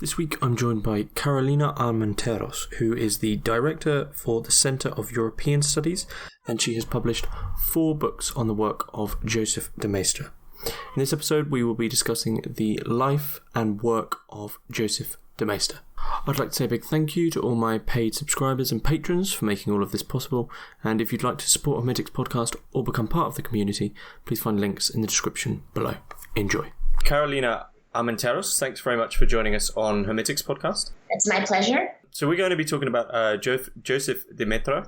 This week I'm joined by Carolina Armenteros, who is the Director for the Centre of European Studies, and she has published 4 books on the work of Joseph de Maistre. In this episode we will be discussing the life and work of Joseph de Maistre. I'd like to say a big thank you to all my paid subscribers and patrons for making all of this possible, and if you'd like to support Hermitix podcast or become part of the community, please find links in the description below. Enjoy. Carolina Armenteros, thanks very much for joining us on Hermitix podcast. It's my pleasure. So we're going to be talking about Joseph de Maistre.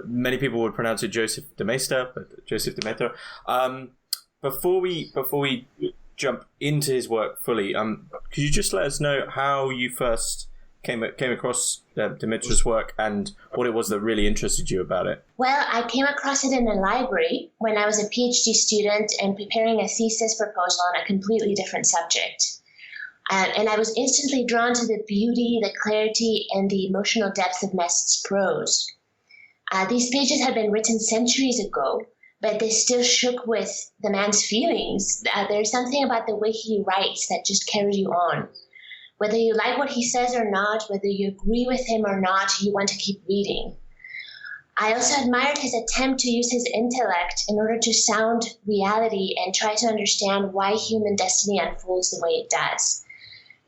Many people would pronounce it Joseph de Maistre, but Joseph de Maistre. Before we jump into his work fully, could you just let us know how you first came across de Maistre's work and what it was that really interested you about it? Well, I came across it in a library when I was a PhD student and preparing a thesis proposal on a completely different subject. And I was instantly drawn to the beauty, the clarity, and the emotional depth of Maistre's prose. These pages had been written centuries ago, but they still shook with the man's feelings. There's something about the way he writes that just carries you on. Whether you like what he says or not, whether you agree with him or not, you want to keep reading. I also admired his attempt to use his intellect in order to sound reality and try to understand why human destiny unfolds the way it does.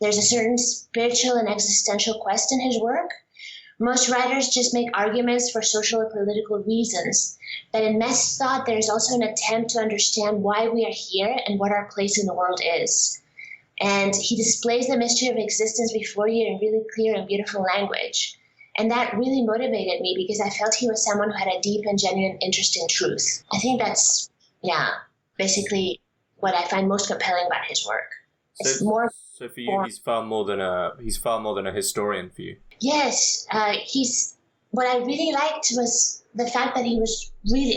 There's a certain spiritual and existential quest in his work. Most writers just make arguments for social or political reasons, but in Maistre's thought, there's also an attempt to understand why we are here and what our place in the world is. And he displays the mystery of existence before you in really clear and beautiful language. And that really motivated me because I felt he was someone who had a deep and genuine interest in truth. I think that's, basically what I find most compelling about his work. So for you, he's far more than a historian for you. Yes, what I really liked was the fact that he was really,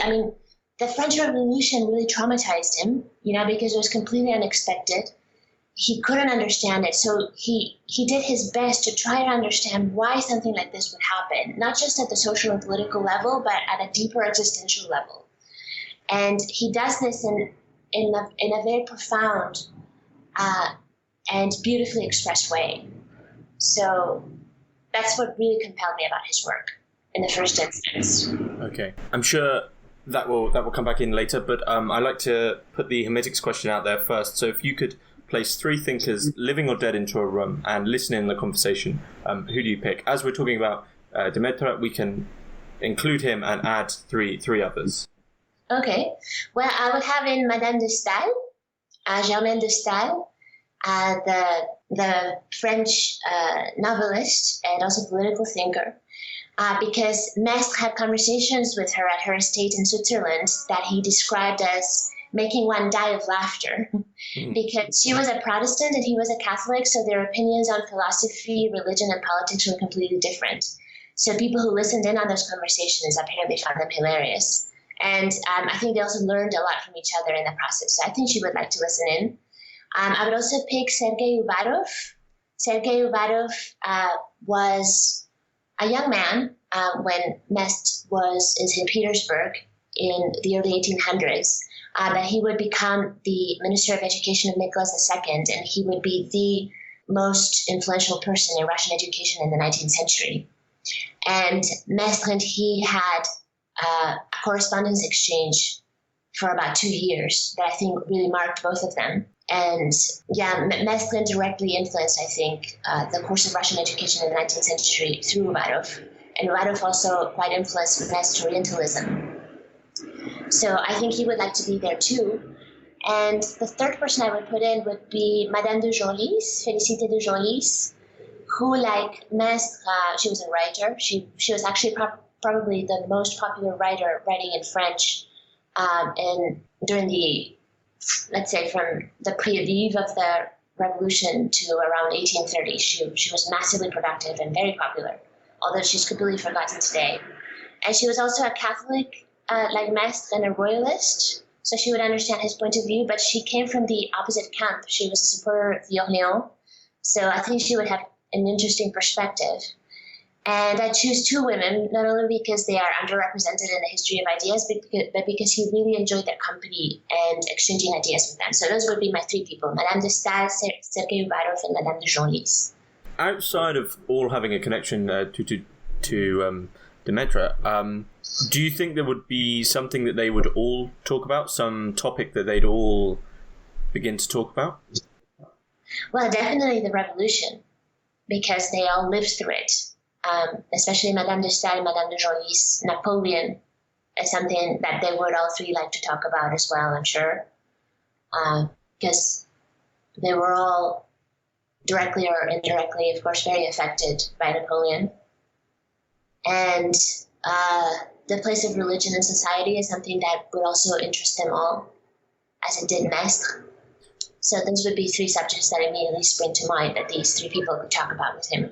the French Revolution really traumatized him, because it was completely unexpected. He couldn't understand it, so he did his best to try to understand why something like this would happen, not just at the social and political level, but at a deeper existential level. And he does this in a very profound and beautifully expressed way. So that's what really compelled me about his work in the first instance. Okay, I'm sure that will come back in later, but I like to put the Hermitix question out there first. So if you could place 3 thinkers, living or dead, into a room and listen in the conversation, who do you pick? As we're talking about de Maistre, we can include him and add three others. Okay. Well, I would have in Madame de Staël, Germaine de Staël, the French novelist and also political thinker, because Maistre had conversations with her at her estate in Switzerland that he described as making one die of laughter, because she was a Protestant and he was a Catholic, so their opinions on philosophy, religion, and politics were completely different. So people who listened in on those conversations apparently found them hilarious. And I think they also learned a lot from each other in the process. So I think she would like to listen in. I would also pick Sergei Uvarov. Sergei Uvarov was a young man when Maistre was in St. Petersburg in the early 1800s. That he would become the Minister of Education of Nicholas II, and he would be the most influential person in Russian education in the 19th century. And Maistre and he had a correspondence exchange for about 2 years that I think really marked both of them. And Maistre directly influenced, I think, the course of Russian education in the 19th century through Uvarov. And Uvarov also quite influenced Maistre Orientalism. So I think he would like to be there too. And the third person I would put in would be Madame de Genlis, Félicité de Genlis, who, like Maistre, she was a writer. She was actually probably the most popular writer writing in French and during the, let's say, from the pre-eve of the revolution to around 1830. She was massively productive and very popular, although she's completely forgotten today. And she was also a Catholic, like Maistre, and a royalist, so she would understand his point of view, but she came from the opposite camp. She was a supporter of the Orléans, so I think she would have an interesting perspective. And I choose 2 women, not only because they are underrepresented in the history of ideas, but because he really enjoyed their company and exchanging ideas with them. So those would be my 3 people, Madame de Staël, Sergei Uvarov, and Madame de Genlis. outside of all having a connection to Demetra, do you think there would be something that they would all talk about, some topic that they'd all begin to talk about? Well, definitely the revolution, because they all lived through it. Especially Madame de Staël, Madame de Genlis, Napoleon is something that they would all three like to talk about as well, I'm sure. Because they were all directly or indirectly, of course, very affected by Napoleon. And the place of religion in society is something that would also interest them all, as it did Maistre. So those would be three subjects that immediately spring to mind that these three people could talk about with him.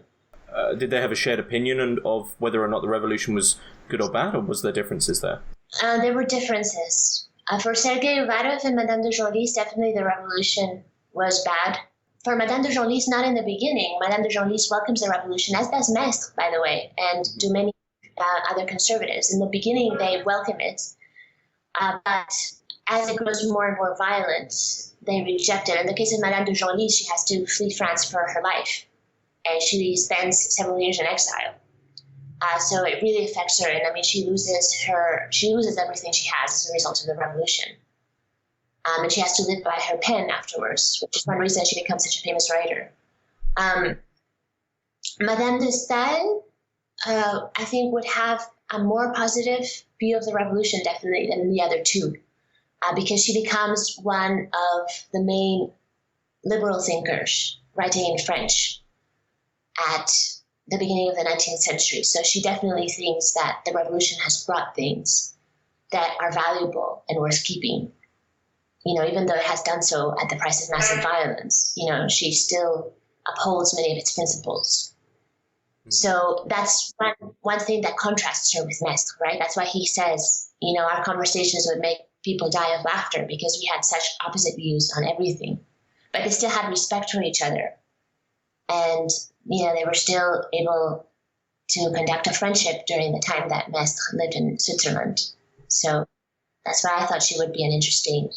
Did they have a shared opinion of whether or not the revolution was good or bad, or was there differences there? There were differences. For Sergei Uvarov and Madame de Genlis, definitely the revolution was bad. For Madame de Genlis, not in the beginning. Madame de Genlis welcomes the revolution, as does Maistre, by the way, and do many other conservatives. In the beginning, they welcome it. But as it grows more and more violent, they reject it. In the case of Madame de Genlis, she has to flee France for her life, and she spends several years in exile. So it really affects her, and I mean, she loses everything she has as a result of the revolution. And she has to live by her pen afterwards, which is one reason she becomes such a famous writer. Madame de Staël, I think, would have a more positive view of the revolution, definitely, than the other two, because she becomes one of the main liberal thinkers writing in French at the beginning of the 19th century. So she definitely thinks that the revolution has brought things that are valuable and worth keeping. You know, even though it has done so at the price of massive violence, you know, she still upholds many of its principles. So that's one thing that contrasts her with Maistre, right? That's why he says, you know, our conversations would make people die of laughter because we had such opposite views on everything. But they still had respect for each other. And, you know, they were still able to conduct a friendship during the time that Maistre lived in Switzerland. So that's why I thought she would be an interesting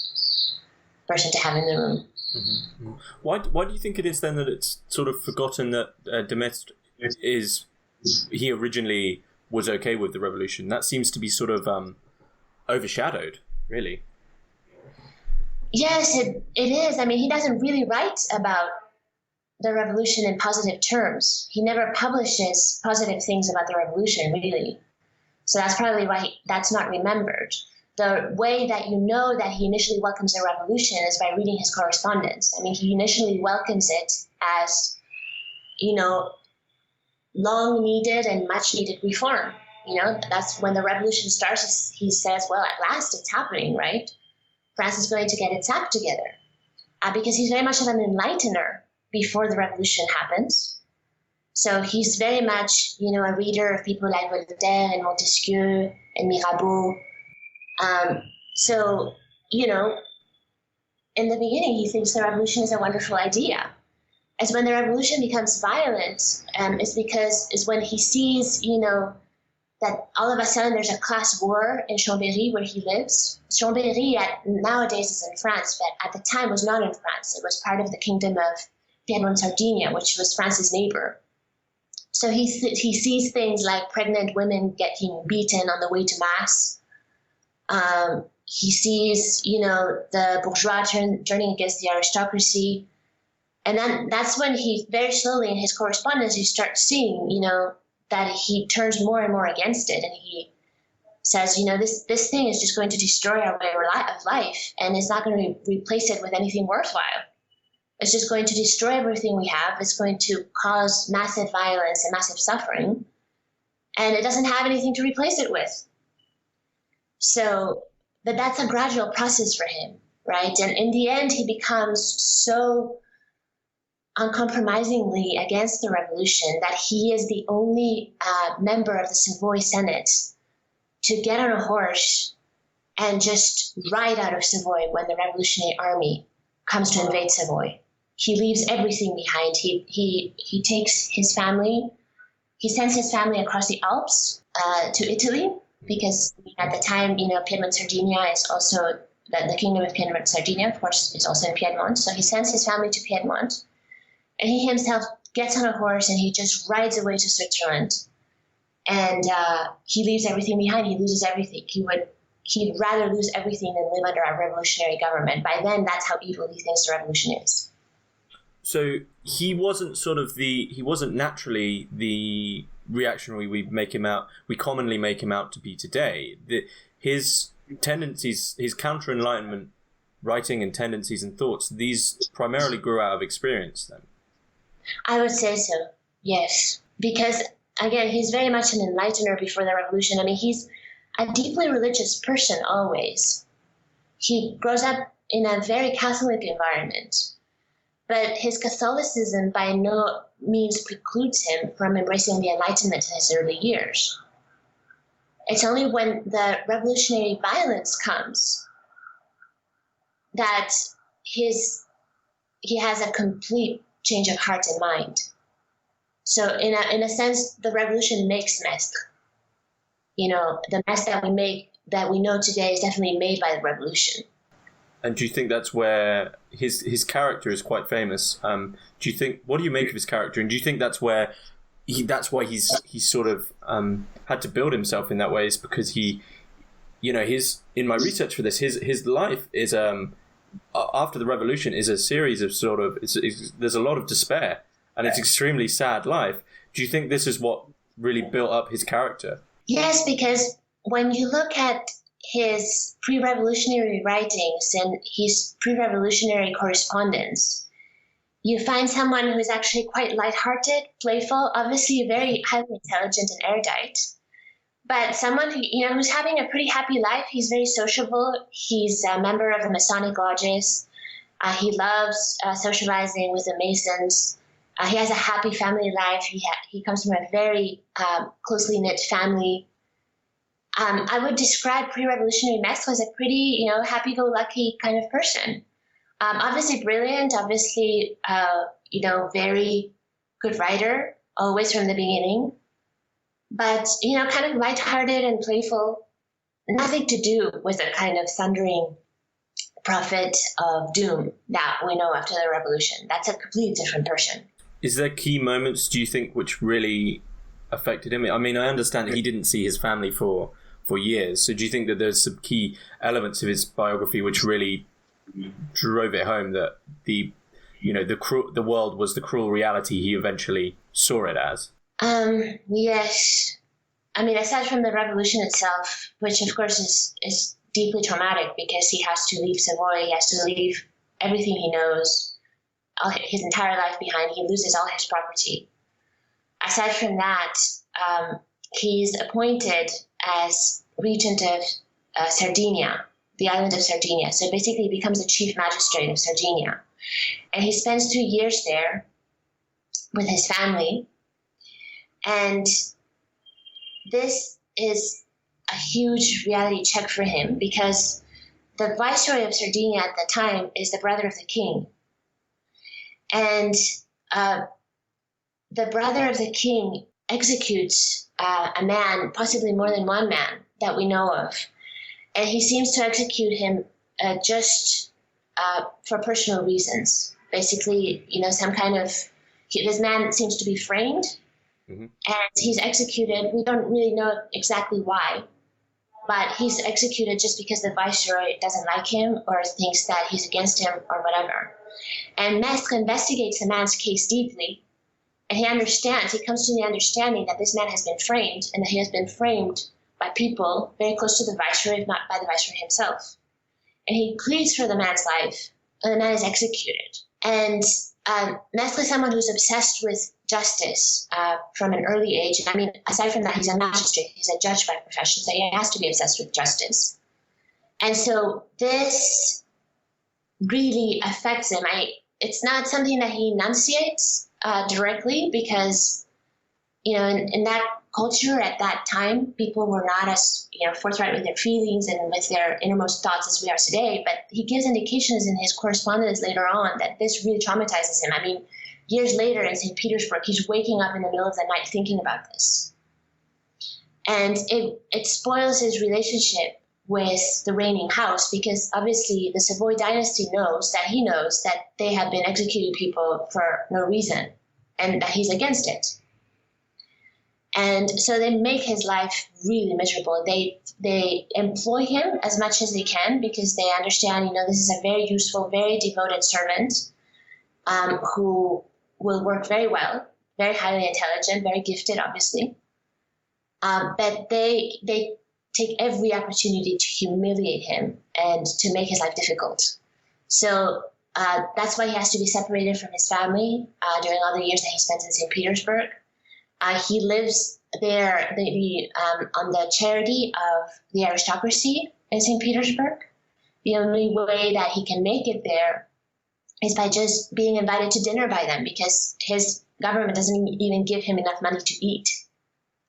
person to have in the room. Mm-hmm. Why do you think it is then that it's sort of forgotten that Maistre he originally was okay with the revolution? That seems to be sort of overshadowed, really. Yes, it is. I mean, he doesn't really write about the revolution in positive terms. He never publishes positive things about the revolution, really. So that's probably why that's not remembered. The way that you know that he initially welcomes the revolution is by reading his correspondence. I mean, he initially welcomes it as, you know, long-needed and much-needed reform. You know, that's when the revolution starts. He says, well, at last it's happening, right? France is going to get its act together. Because he's very much of an enlightener before the revolution happens. So he's very much, you know, a reader of people like Voltaire and Montesquieu and Mirabeau. So, you know, in the beginning, he thinks the revolution is a wonderful idea. As when the revolution becomes violent, is when he sees, you know, that all of a sudden there's a class war in Chambéry where he lives. Chambéry nowadays is in France, but at the time was not in France. It was part of the kingdom of Piedmont-Sardinia, which was France's neighbor. So he sees things like pregnant women getting beaten on the way to mass. He sees, you know, the bourgeois turning against the aristocracy. And then that's when he very slowly in his correspondence, you start seeing, you know, that he turns more and more against it. And he says, you know, this thing is just going to destroy our way of life, and it's not going to replace it with anything worthwhile. It's just going to destroy everything we have. It's going to cause massive violence and massive suffering, and it doesn't have anything to replace it with. So, but that's a gradual process for him, right? And in the end, he becomes so uncompromisingly against the revolution that he is the only member of the Savoy Senate to get on a horse and just ride out of Savoy when the revolutionary army comes to invade Savoy. He leaves everything behind. He takes his family. He sends his family across the Alps to Italy because at the time, you know, Piedmont-Sardinia is also the kingdom of Piedmont-Sardinia. Of course, it's also in Piedmont. So he sends his family to Piedmont. And he himself gets on a horse and he just rides away to Switzerland. And he leaves everything behind. He loses everything. He'd rather lose everything than live under a revolutionary government. By then, that's how evil he thinks the revolution is. So he wasn't naturally the reactionary we commonly make him out to be today. His tendencies, his counter-Enlightenment writing and tendencies and thoughts, these primarily grew out of experience then? I would say so, yes. Because, again, he's very much an enlightener before the revolution. I mean, he's a deeply religious person always. He grows up in a very Catholic environment. But his Catholicism by no means precludes him from embracing the Enlightenment in his early years. It's only when the revolutionary violence comes that he has a complete change of heart and mind. So in a sense, the revolution makes Maistre. You know, the Maistre that we know today is definitely made by the revolution. And do you think that's where his character is quite famous? What do you make of his character? And do you think that's why he's sort of had to build himself in that way? Is because in my research for this, his life is after the revolution is a series of there's a lot of despair, and it's extremely sad life. Do you think this is what really built up his character? Yes, because when you look at his pre-revolutionary writings and his pre-revolutionary correspondence, you find someone who is actually quite lighthearted, playful, obviously very highly intelligent and erudite, but someone who's having a pretty happy life. He's very sociable. He's a member of the Masonic lodges. He loves socializing with the Masons. He has a happy family life. He comes from a very closely knit family. I would describe pre-revolutionary Maistre as a pretty, happy-go-lucky kind of person. Obviously brilliant, obviously, very good writer, always from the beginning. But, kind of lighthearted and playful. Nothing to do with the kind of thundering prophet of doom that we know after the revolution. That's a completely different person. Is there key moments, do you think, which really affected him? I mean, I understand that he didn't see his family for years. So do you think that there's some key elements of his biography which really drove it home that the world was the cruel reality he eventually saw it as? Yes. I mean, aside from the revolution itself, which of course is deeply traumatic because he has to leave Savoy, he has to leave everything he knows, his entire life behind. He loses all his property. Aside from that, he's appointed as regent of Sardinia, the island of Sardinia. So basically he becomes the chief magistrate of Sardinia. And he spends 2 years there with his family. And this is a huge reality check for him because the viceroy of Sardinia at the time is the brother of the king. And the brother of the king executes a man, possibly more than one man that we know of. And he seems to execute him just for personal reasons. Basically, this man seems to be framed. Mm-hmm. And he's executed. We don't really know exactly why, but he's executed just because the viceroy doesn't like him or thinks that he's against him or whatever. And Maistre investigates the man's case deeply, and he comes to the understanding that this man has been framed, and that he has been framed by people very close to the viceroy, if not by the viceroy himself. And he pleads for the man's life, and the man is executed. And Maistre is someone who's obsessed with justice from an early age. I mean, aside from that, he's a magistrate. He's a judge by profession, so he has to be obsessed with justice. And so this really affects him. It's not something that he enunciates directly because, in that culture at that time, people were not as, forthright with their feelings and with their innermost thoughts as we are today. But he gives indications in his correspondence later on that this really traumatizes him. I mean, years later in St. Petersburg, he's waking up in the middle of the night thinking about this. And it spoils his relationship with the reigning house because obviously the Savoy dynasty knows that they have been executing people for no reason. and that he's against it. And so they make his life really miserable. They employ him as much as they can because they understand, this is a very useful, very devoted servant who will work very well, very highly intelligent, very gifted, obviously. But they take every opportunity to humiliate him and to make his life difficult. So that's why he has to be separated from his family during all the years that he spent in St. Petersburg. He lives there on the charity of the aristocracy in St. Petersburg. The only way that he can make it there is by just being invited to dinner by them, because his government doesn't even give him enough money to eat.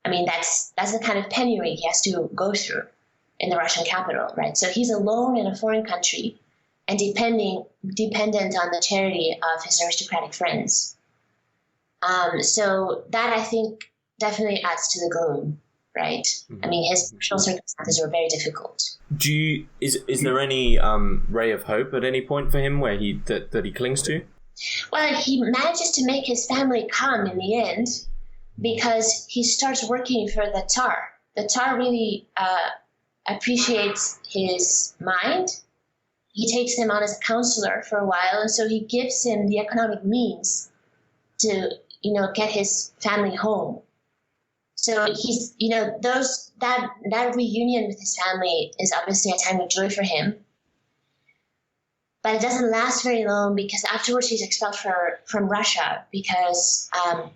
I mean, that's the kind of penury he has to go through in the Russian capital, right? So he's alone in a foreign country and dependent on the charity of his aristocratic friends. So that, I think, definitely adds to the gloom, right? Mm-hmm. I mean, his personal circumstances were very difficult. Is there any ray of hope at any point for him where that he clings to? Well, he manages to make his family come in the end because he starts working for the Tsar. The Tsar really appreciates his mind. He takes him on as a counselor for a while, and so he gives him the economic means to get his family home. So he's, that reunion with his family is obviously a time of joy for him. But it doesn't last very long because afterwards he's expelled from Russia because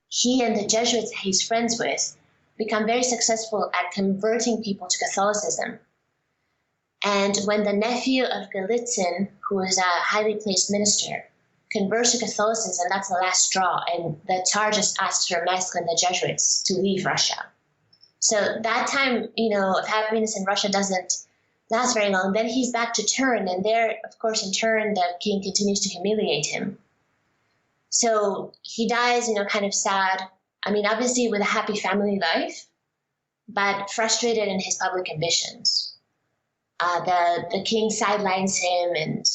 he and the Jesuits that he's friends with become very successful at converting people to Catholicism. And when the nephew of Golitsyn, who is a highly placed minister, converts to Catholicism, that's the last straw, and the Tsar just asks for Maistre and the Jesuits to leave Russia. So that time, of happiness in Russia doesn't last very long. Then he's back to Turin, and there, of course, in Turin, the king continues to humiliate him. So he dies, kind of sad. I mean, obviously with a happy family life, but frustrated in his public ambitions. The king sidelines him and,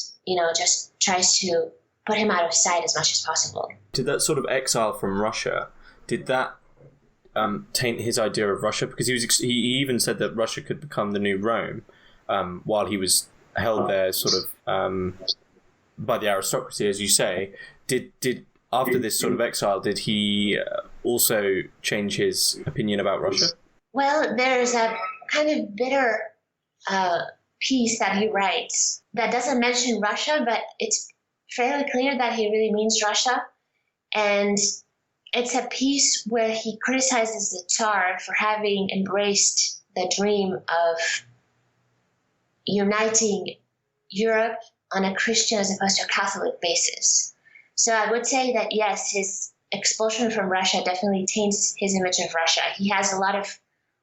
just tries to put him out of sight as much as possible. Did that sort of exile from Russia, did that taint his idea of Russia? Because he even said that Russia could become the new Rome while he was held there sort of by the aristocracy, as you say. Did after this sort of exile, did he also change his opinion about Russia? Well, there's a kind of bitter piece that he writes that doesn't mention Russia, but it's fairly clear that he really means Russia. And it's a piece where he criticizes the Tsar for having embraced the dream of uniting Europe on a Christian as opposed to a Catholic basis. So I would say that, yes, his expulsion from Russia definitely taints his image of Russia. He has a lot of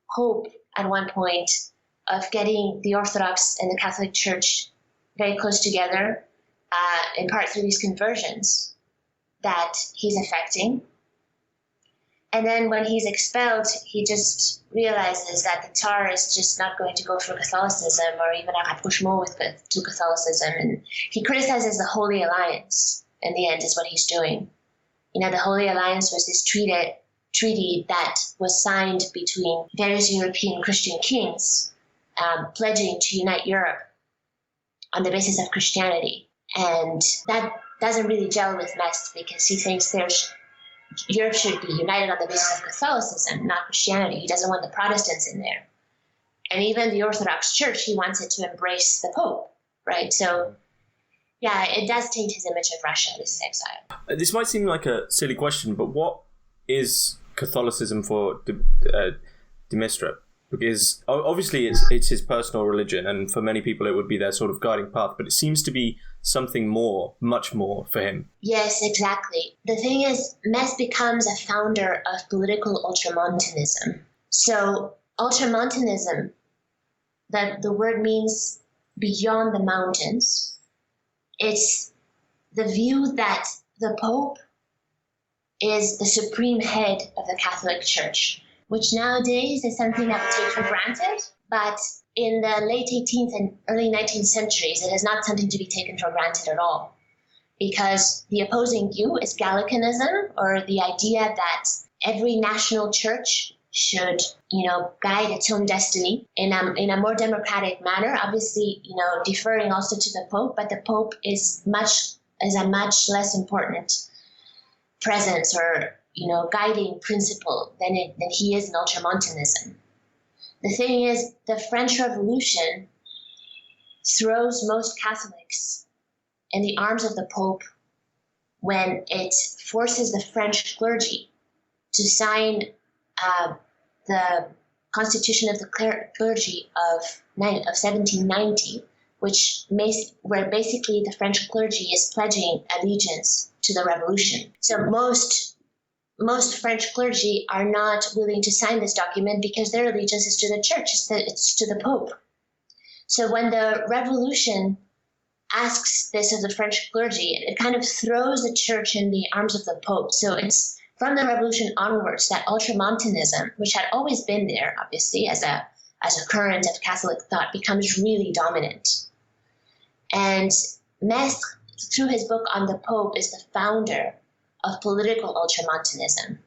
hope at one point of getting the Orthodox and the Catholic Church very close together, in part through these conversions that he's effecting. And then when he's expelled, he just realizes that the Tsar is just not going to go for Catholicism or even a rapprochement to Catholicism. And he criticizes the Holy Alliance in the end is what he's doing. The Holy Alliance was this treaty that was signed between various European Christian kings, pledging to unite Europe on the basis of Christianity. And that doesn't really gel with Maistre because he thinks Europe should be united on the basis of Catholicism, not Christianity. He doesn't want the Protestants in there. And even the Orthodox Church, he wants it to embrace the Pope, right? So, yeah, it does taint his image of Russia, this exile. This might seem like a silly question, but what is Catholicism for Maistre? Because obviously it's his personal religion, and for many people it would be their sort of guiding path, but it seems to be something more, much more for him. Yes, exactly. The thing is, Maistre becomes a founder of political ultramontanism. So ultramontanism, that the word means beyond the mountains. It's the view that the Pope is the supreme head of the Catholic Church, which nowadays is something that we take for granted, but in the late 18th and early 19th centuries, it is not something to be taken for granted at all. because the opposing view is Gallicanism, or the idea that every national church should, guide its own destiny in a more democratic manner, obviously, deferring also to the Pope, but the Pope is a much less important presence or, guiding principle than he is in Ultramontanism. The thing is, the French Revolution throws most Catholics in the arms of the Pope when it forces the French clergy to sign the Constitution of the Clergy of 1790, where basically the French clergy is pledging allegiance to the revolution. So most French clergy are not willing to sign this document because their allegiance is to the church, it's to the Pope. So when the revolution asks this of the French clergy, it kind of throws the church in the arms of the Pope. So it's from the revolution onwards that Ultramontanism, which had always been there, obviously, as a current of Catholic thought, becomes really dominant. And Maistre, through his book on the Pope, is the founder of political Ultramontanism.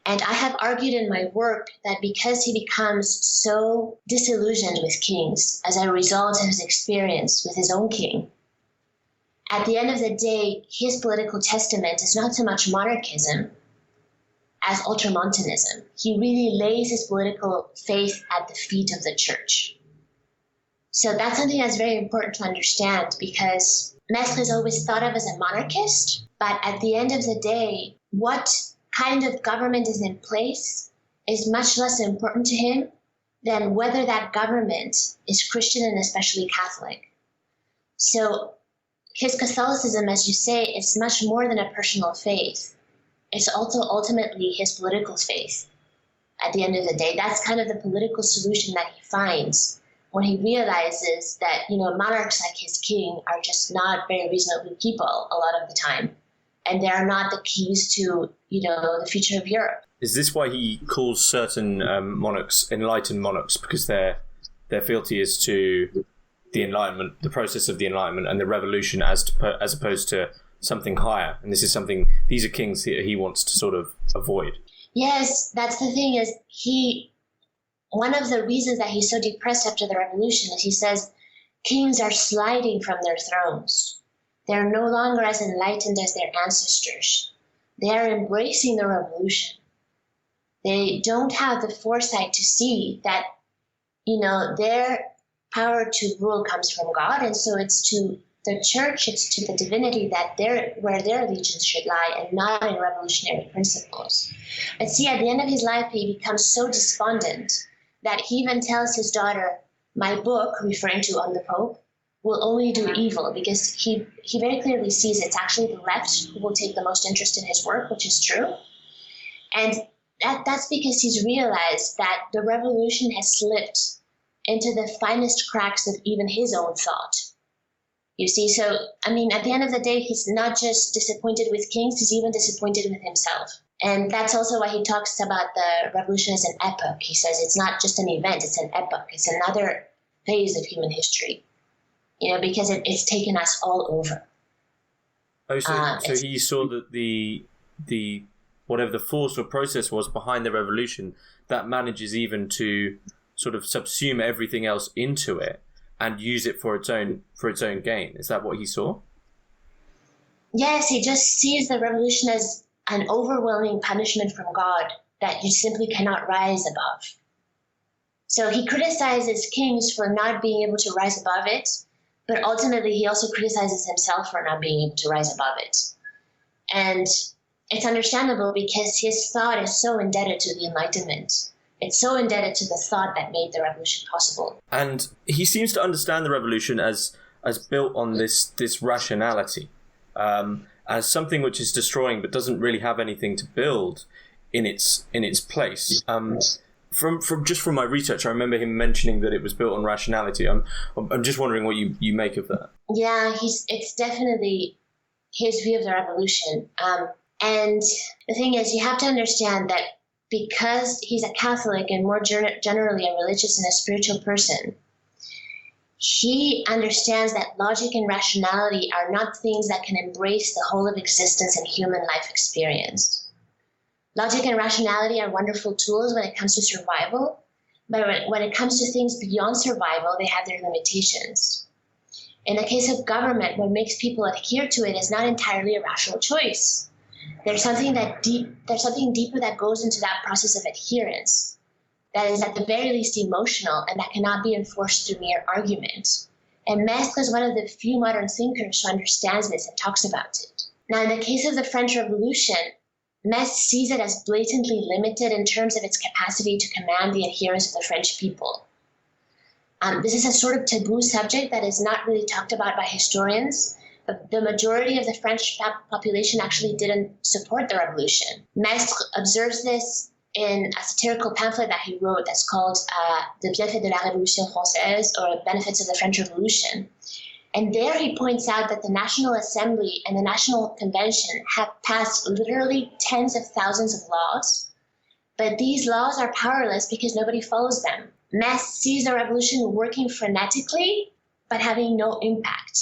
And I have argued in my work that because he becomes so disillusioned with kings as a result of his experience with his own king, at the end of the day, his political testament is not so much monarchism as Ultramontanism. He really lays his political faith at the feet of the church. So that's something that's very important to understand, because Maistre is always thought of as a monarchist, but at the end of the day, what kind of government is in place is much less important to him than whether that government is Christian and especially Catholic. So his Catholicism, as you say, is much more than a personal faith. It's also ultimately his political faith. At the end of the day, that's kind of the political solution that he finds when he realizes that, monarchs like his king are just not very reasonable people a lot of the time. And they are not the keys to, the future of Europe. Is this why he calls certain monarchs enlightened monarchs? Because their fealty is to the Enlightenment, the process of the Enlightenment, and the revolution as opposed to something higher. And these are kings that he wants to sort of avoid. Yes, that's the thing, is one of the reasons that he's so depressed after the revolution is he says kings are sliding from their thrones. They're no longer as enlightened as their ancestors. They are embracing the revolution. They don't have the foresight to see that, their power to rule comes from God, and so it's to the church, it's to the divinity where their allegiance should lie, and not in revolutionary principles. But see, at the end of his life, he becomes so despondent that he even tells his daughter, my book, referring to on the Pope, will only do evil, because he very clearly sees it's actually the left who will take the most interest in his work, which is true. And that's because he's realized that the revolution has slipped into the finest cracks of even his own thought. You see, so, at the end of the day, he's not just disappointed with kings, he's even disappointed with himself. And that's also why he talks about the revolution as an epoch. He says it's not just an event, it's an epoch. It's another phase of human history, because it's taken us all over. Oh, so he saw that the whatever the force or process was behind the revolution, that manages even to sort of subsume everything else into it and use it for its own gain. Is that what he saw? Yes, he just sees the revolution as an overwhelming punishment from God that you simply cannot rise above. So he criticizes kings for not being able to rise above it, but ultimately he also criticizes himself for not being able to rise above it. And it's understandable, because his thought is so indebted to the Enlightenment. It's so indebted to the thought that made the revolution possible. And he seems to understand the revolution as built on this rationality, as something which is destroying but doesn't really have anything to build in its place. From my research, I remember him mentioning that it was built on rationality. I'm just wondering what you make of that. Yeah, it's definitely his view of the revolution. And the thing is, you have to understand that because he's a Catholic and more generally a religious and a spiritual person, he understands that logic and rationality are not things that can embrace the whole of existence and human life experience. Logic and rationality are wonderful tools when it comes to survival, but when it comes to things beyond survival, they have their limitations. In the case of government, what makes people adhere to it is not entirely a rational choice. There's something deeper that goes into that process of adherence that is at the very least emotional and that cannot be enforced through mere argument. And Maistre is one of the few modern thinkers who understands this and talks about it. Now, in the case of the French Revolution, Maistre sees it as blatantly limited in terms of its capacity to command the adherence of the French people. This is a sort of taboo subject that is not really talked about by historians. The majority of the French population actually didn't support the revolution. Maistre observes this in a satirical pamphlet that he wrote that's called The Bienfaits de la Révolution Française, or Benefits of the French Revolution. And there he points out that the National Assembly and the National Convention have passed literally tens of thousands of laws, but these laws are powerless because nobody follows them. Maistre sees the revolution working frenetically, but having no impact.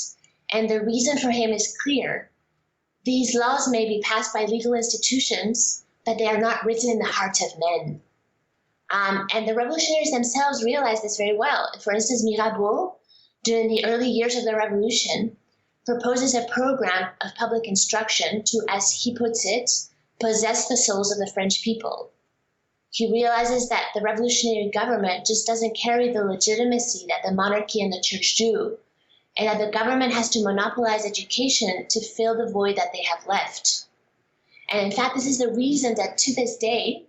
And the reason for him is clear. These laws may be passed by legal institutions, but they are not written in the hearts of men. And the revolutionaries themselves realize this very well. For instance, Mirabeau, during the early years of the revolution, proposes a program of public instruction to, as he puts it, possess the souls of the French people. He realizes that the revolutionary government just doesn't carry the legitimacy that the monarchy and the church do, and that the government has to monopolize education to fill the void that they have left. And in fact, this is the reason that to this day,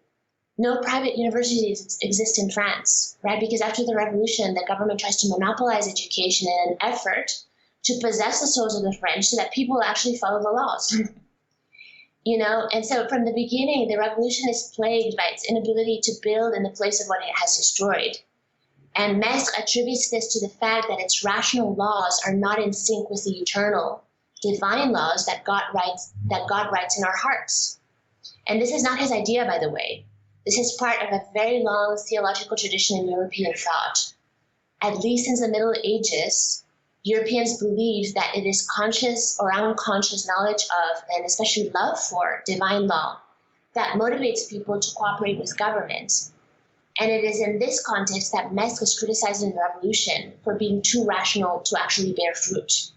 no private universities exist in France, right? Because after the revolution, the government tries to monopolize education in an effort to possess the souls of the French so that people actually follow the laws. And so from the beginning, the revolution is plagued by its inability to build in the place of what it has destroyed. And Maistre attributes this to the fact that its rational laws are not in sync with the eternal, divine laws that God writes in our hearts. And this is not his idea, by the way. This is part of a very long theological tradition in European thought. At least since the Middle Ages, Europeans believe that it is conscious or unconscious knowledge of, and especially love for, divine law that motivates people to cooperate with government. And it is in this context that Maistre is criticized in the revolution for being too rational to actually bear fruit.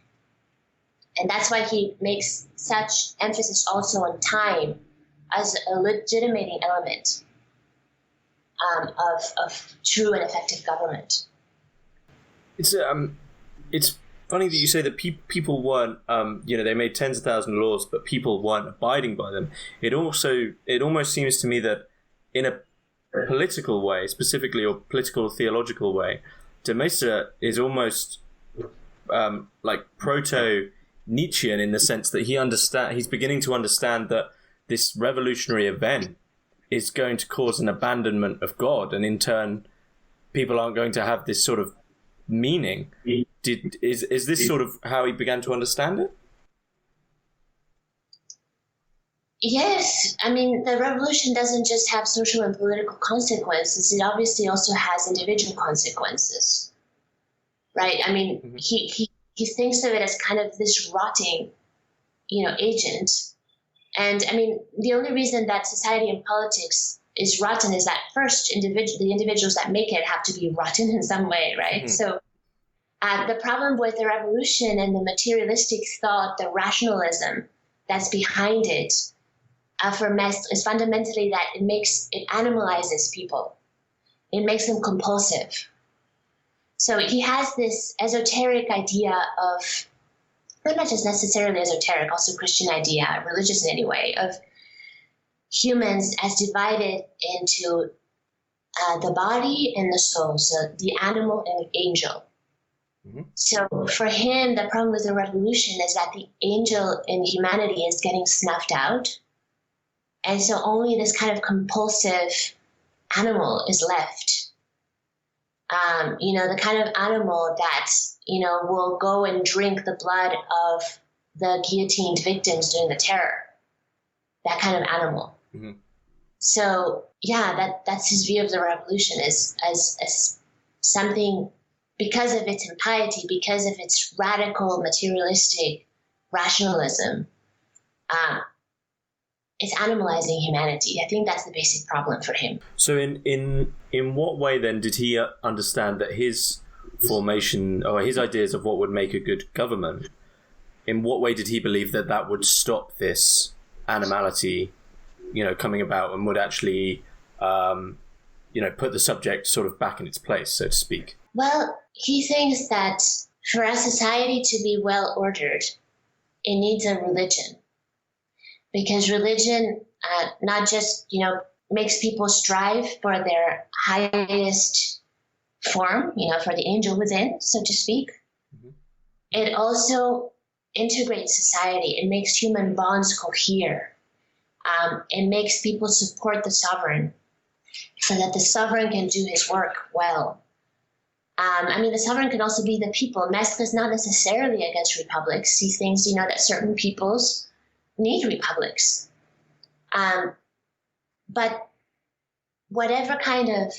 And that's why he makes such emphasis also on time as a legitimating element of true and effective government. It's funny that you say that people weren't, they made tens of thousands of laws, but people weren't abiding by them. It almost seems to me that in a political way, specifically, or political theological way, de Maistre is almost like proto-Nietzschean in the sense that he's beginning to understand that this revolutionary event is going to cause an abandonment of God, and in turn, people aren't going to have this sort of meaning. Is this sort of how he began to understand it? Yes. I mean, the revolution doesn't just have social and political consequences. It obviously also has individual consequences, right? I mean, he thinks of it as kind of this rotting, agent. And I mean, the only reason that society and politics is rotten is that first, the individuals that make it have to be rotten in some way, right? Mm-hmm. So the problem with the revolution and the materialistic thought, the rationalism that's behind it, for Maistre, is fundamentally that it animalizes people. It makes them compulsive. So he has this esoteric idea of, not just necessarily esoteric, also Christian idea, religious in any way, of humans as divided into the body and the soul, so the animal and the angel. Mm-hmm. So for him, the problem with the revolution is that the angel in humanity is getting snuffed out. And so only this kind of compulsive animal is left. The kind of animal that, will go and drink the blood of the guillotined victims during the terror. That kind of animal. Mm-hmm. So, yeah, that's his view of the revolution as something because of its impiety, because of its radical materialistic rationalism, it's animalizing humanity. I think that's the basic problem for him. So in what way then did he understand that his formation or his ideas of what would make a good government, in what way did he believe that that would stop this animality, coming about, and would actually, put the subject sort of back in its place, so to speak? Well, he thinks that for a society to be well ordered, it needs a religion. Because religion not just, makes people strive for their highest form, for the angel within, so to speak. Mm-hmm. It also integrates society. It makes human bonds cohere. It makes people support the sovereign so that the sovereign can do his work well. The sovereign can also be the people. Maistre is not necessarily against republics. He thinks, that certain peoples need republics. But whatever kind of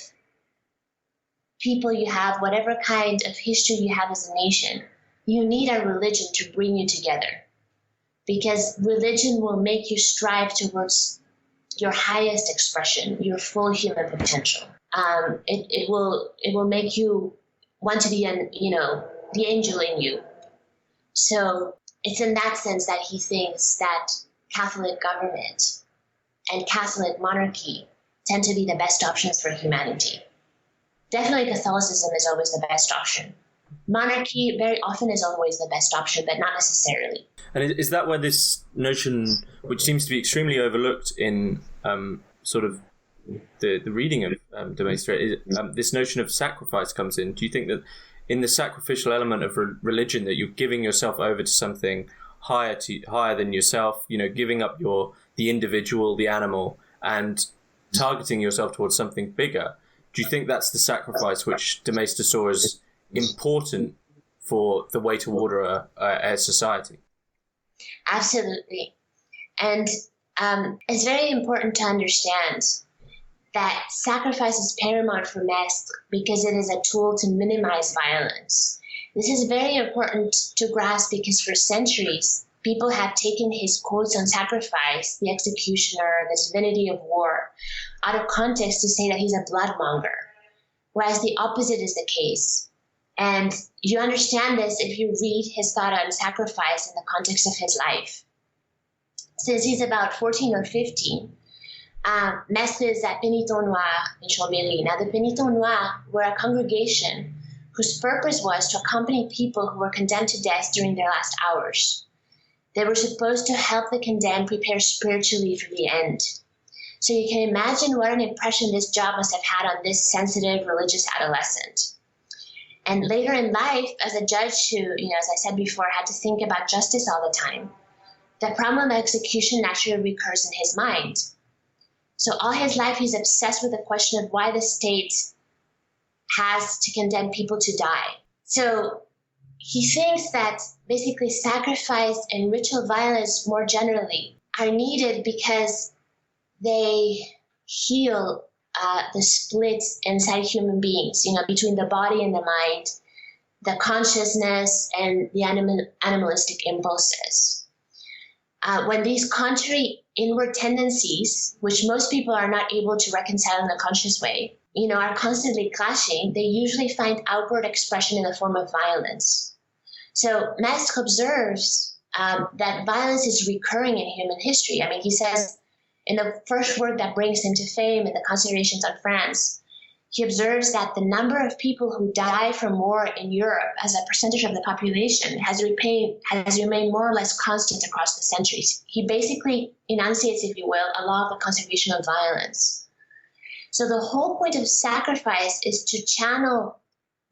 people you have, whatever kind of history you have as a nation, you need a religion to bring you together. Because religion will make you strive towards your highest expression, your full human potential. It will make you want to be the angel in you. So it's in that sense that he thinks that Catholic government and Catholic monarchy tend to be the best options for humanity. Definitely Catholicism is always the best option. Monarchy very often is always the best option, but not necessarily. And is that where this notion, which seems to be extremely overlooked in sort of the reading of de Maistre, this notion of sacrifice comes in? Do you think that in the sacrificial element of religion, that you're giving yourself over to something higher than yourself, giving up the individual, the animal, and targeting yourself towards something bigger? Do you think that's the sacrifice which de Maistre saw as important for the way to order a society? Absolutely. And it's very important to understand that sacrifice is paramount for Maistre because it is a tool to minimize violence. This is very important to grasp because for centuries, people have taken his quotes on sacrifice, the executioner, the divinity of war, out of context to say that he's a bloodmonger, whereas the opposite is the case. And you understand this if you read his thought on sacrifice in the context of his life. Since he's about 14 or 15, Maistre is at Pénitent Noir in Chambéry. Now, the Pénitent Noir were a congregation whose purpose was to accompany people who were condemned to death during their last hours. They were supposed to help the condemned prepare spiritually for the end. So you can imagine what an impression this job must have had on this sensitive religious adolescent. And later in life, as a judge who, as I said before, had to think about justice all the time, the problem of execution naturally recurs in his mind. So all his life, he's obsessed with the question of why the state has to condemn people to die. So he thinks that basically sacrifice and ritual violence more generally are needed because they heal the split inside human beings, between the body and the mind, the consciousness and the animalistic impulses. When these contrary inward tendencies, which most people are not able to reconcile in a conscious way, are constantly clashing, they usually find outward expression in the form of violence. So Maistre observes that violence is recurring in human history. He says in the first work that brings him to fame, in the Considerations on France, he observes that the number of people who die from war in Europe as a percentage of the population has remained more or less constant across the centuries. He basically enunciates, if you will, a law of the conservation of violence. So the whole point of sacrifice is to channel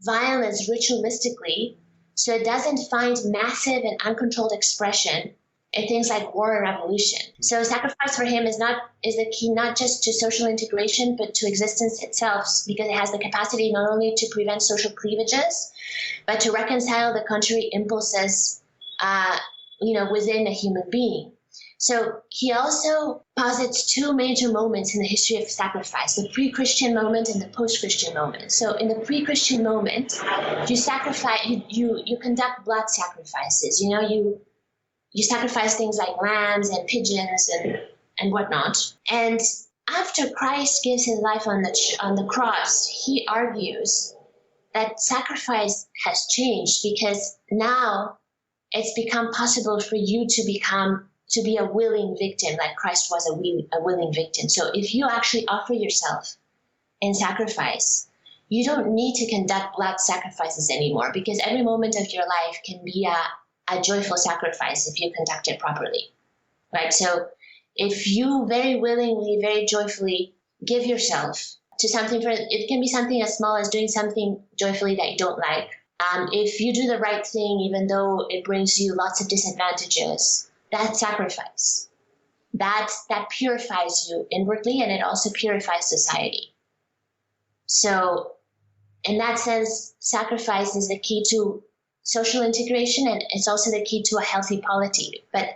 violence ritualistically so it doesn't find massive and uncontrolled expression in things like war and revolution. So sacrifice for him is the key not just to social integration, but to existence itself, because it has the capacity not only to prevent social cleavages, but to reconcile the contrary impulses, within a human being. So he also posits two major moments in the history of sacrifice, the pre-Christian moment and the post-Christian moment. So in the pre-Christian moment, you sacrifice, you conduct blood sacrifices. You sacrifice things like lambs and pigeons and whatnot. And after Christ gives his life on the cross, he argues that sacrifice has changed because now it's become possible for you to be a willing victim, like Christ was a willing victim. So if you actually offer yourself in sacrifice, you don't need to conduct blood sacrifices anymore, because every moment of your life can be a joyful sacrifice if you conduct it properly, right? So if you very willingly, very joyfully give yourself to something, it can be something as small as doing something joyfully that you don't like. If you do the right thing, even though it brings you lots of disadvantages, that's sacrifice. That purifies you inwardly, and it also purifies society. So in that sense, sacrifice is the key to social integration, and it's also the key to a healthy polity. But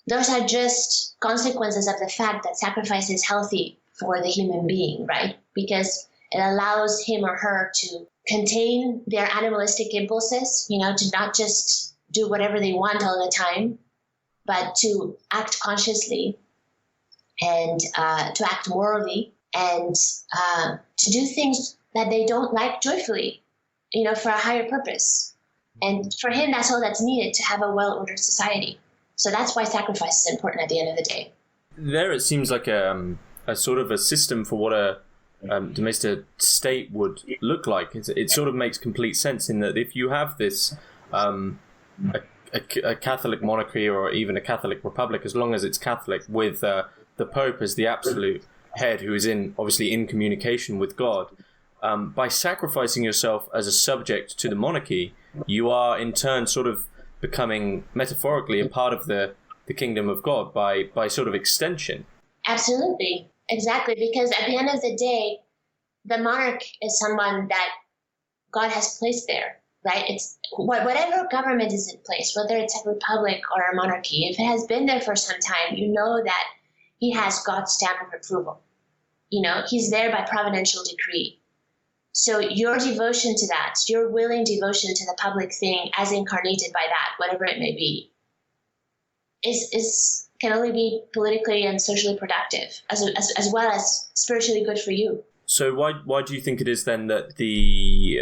those are just consequences of the fact that sacrifice is healthy for the human being, right? Because it allows him or her to contain their animalistic impulses, to not just do whatever they want all the time, but to act consciously and to act morally and to do things that they don't like joyfully, for a higher purpose. And for him, that's all that's needed to have a well-ordered society. So that's why sacrifice is important at the end of the day. There it seems like a sort of a system for what a domestic state would look like. It sort of makes complete sense in that if you have this a Catholic monarchy or even a Catholic republic, as long as it's Catholic, with the Pope as the absolute head who is obviously in communication with God, by sacrificing yourself as a subject to the monarchy, you are in turn sort of becoming metaphorically a part of the kingdom of God by sort of extension. Absolutely. Exactly. Because at the end of the day, the monarch is someone that God has placed there, right? It's whatever government is in place, whether it's a republic or a monarchy, if it has been there for some time, you know that he has God's stamp of approval. He's there by providential decree. So your devotion to that, your willing devotion to the public thing as incarnated by that, whatever it may be, can only be politically and socially productive, as well as spiritually good for you. So why do you think it is then that the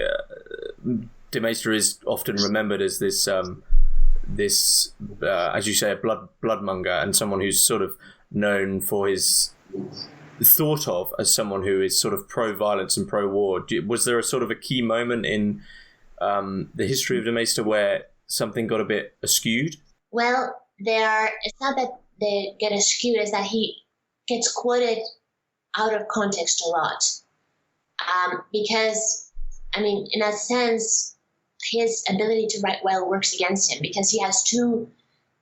Maistre is often remembered as this as you say, a bloodmonger, and someone who's sort of known for his thought of as someone who is sort of pro-violence and pro-war? Was there a sort of a key moment in the history of the Maistre where something got a bit askewed? Well, it's not that they get askewed, is that he gets quoted out of context a lot. Because, in a sense, his ability to write well works against him, because he has two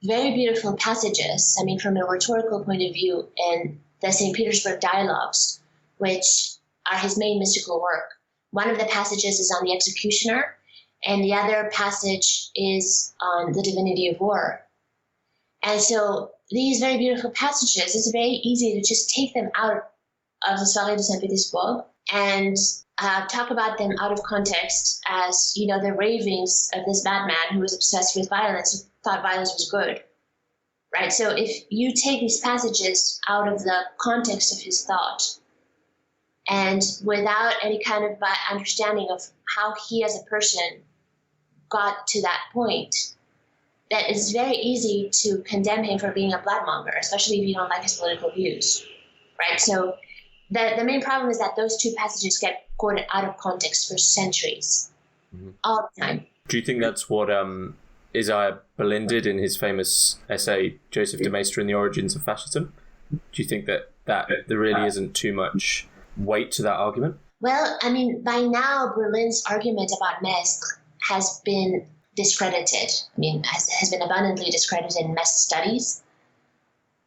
very beautiful passages, from a rhetorical point of view, in the St. Petersburg dialogues, which are his main mystical work. One of the passages is on the executioner, and the other passage is on the divinity of war. And so these very beautiful passages, it's very easy to just take them out of the Soirée de Saint Pétersbourg and talk about them out of context as, the ravings of this madman who was obsessed with violence, who thought violence was good, right? So if you take these passages out of the context of his thought and without any kind of understanding of how he as a person got to that point, that it's very easy to condemn him for being a bloodmonger, especially if you don't like his political views, right? So the main problem is that those two passages get quoted out of context for centuries, all the time. Do you think that's what Isaiah Berlin did in his famous essay, Joseph de Maistre and the Origins of Fascism? Do you think that there really isn't too much weight to that argument? Well, by now, Berlin's argument about Maistre has been discredited. Has been abundantly discredited in Maistre studies.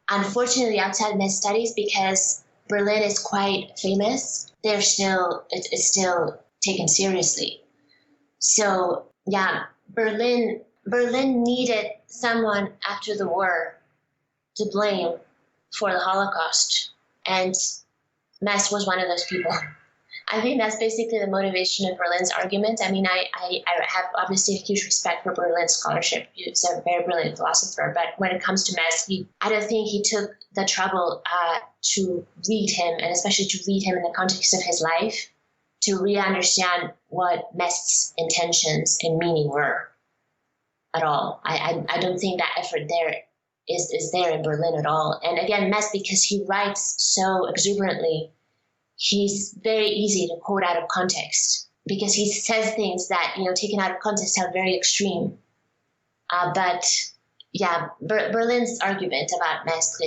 Unfortunately, outside Maistre studies, because Berlin is quite famous, it's still taken seriously. So yeah, Berlin needed someone after the war to blame for the Holocaust, and Maistre was one of those people. I think that's basically the motivation of Berlin's argument. I mean, I have obviously a huge respect for Berlin's scholarship. He's a very brilliant philosopher, but when it comes to Maistre, I don't think he took the trouble to read him, and especially to read him in the context of his life, to really understand what Maistre's intentions and meaning were at all. I don't think that effort there is there in Berlin at all. And again, Maistre, because he writes so exuberantly, he's very easy to quote out of context because he says things that, taken out of context, sound very extreme. But yeah, Berlin's argument about Maistre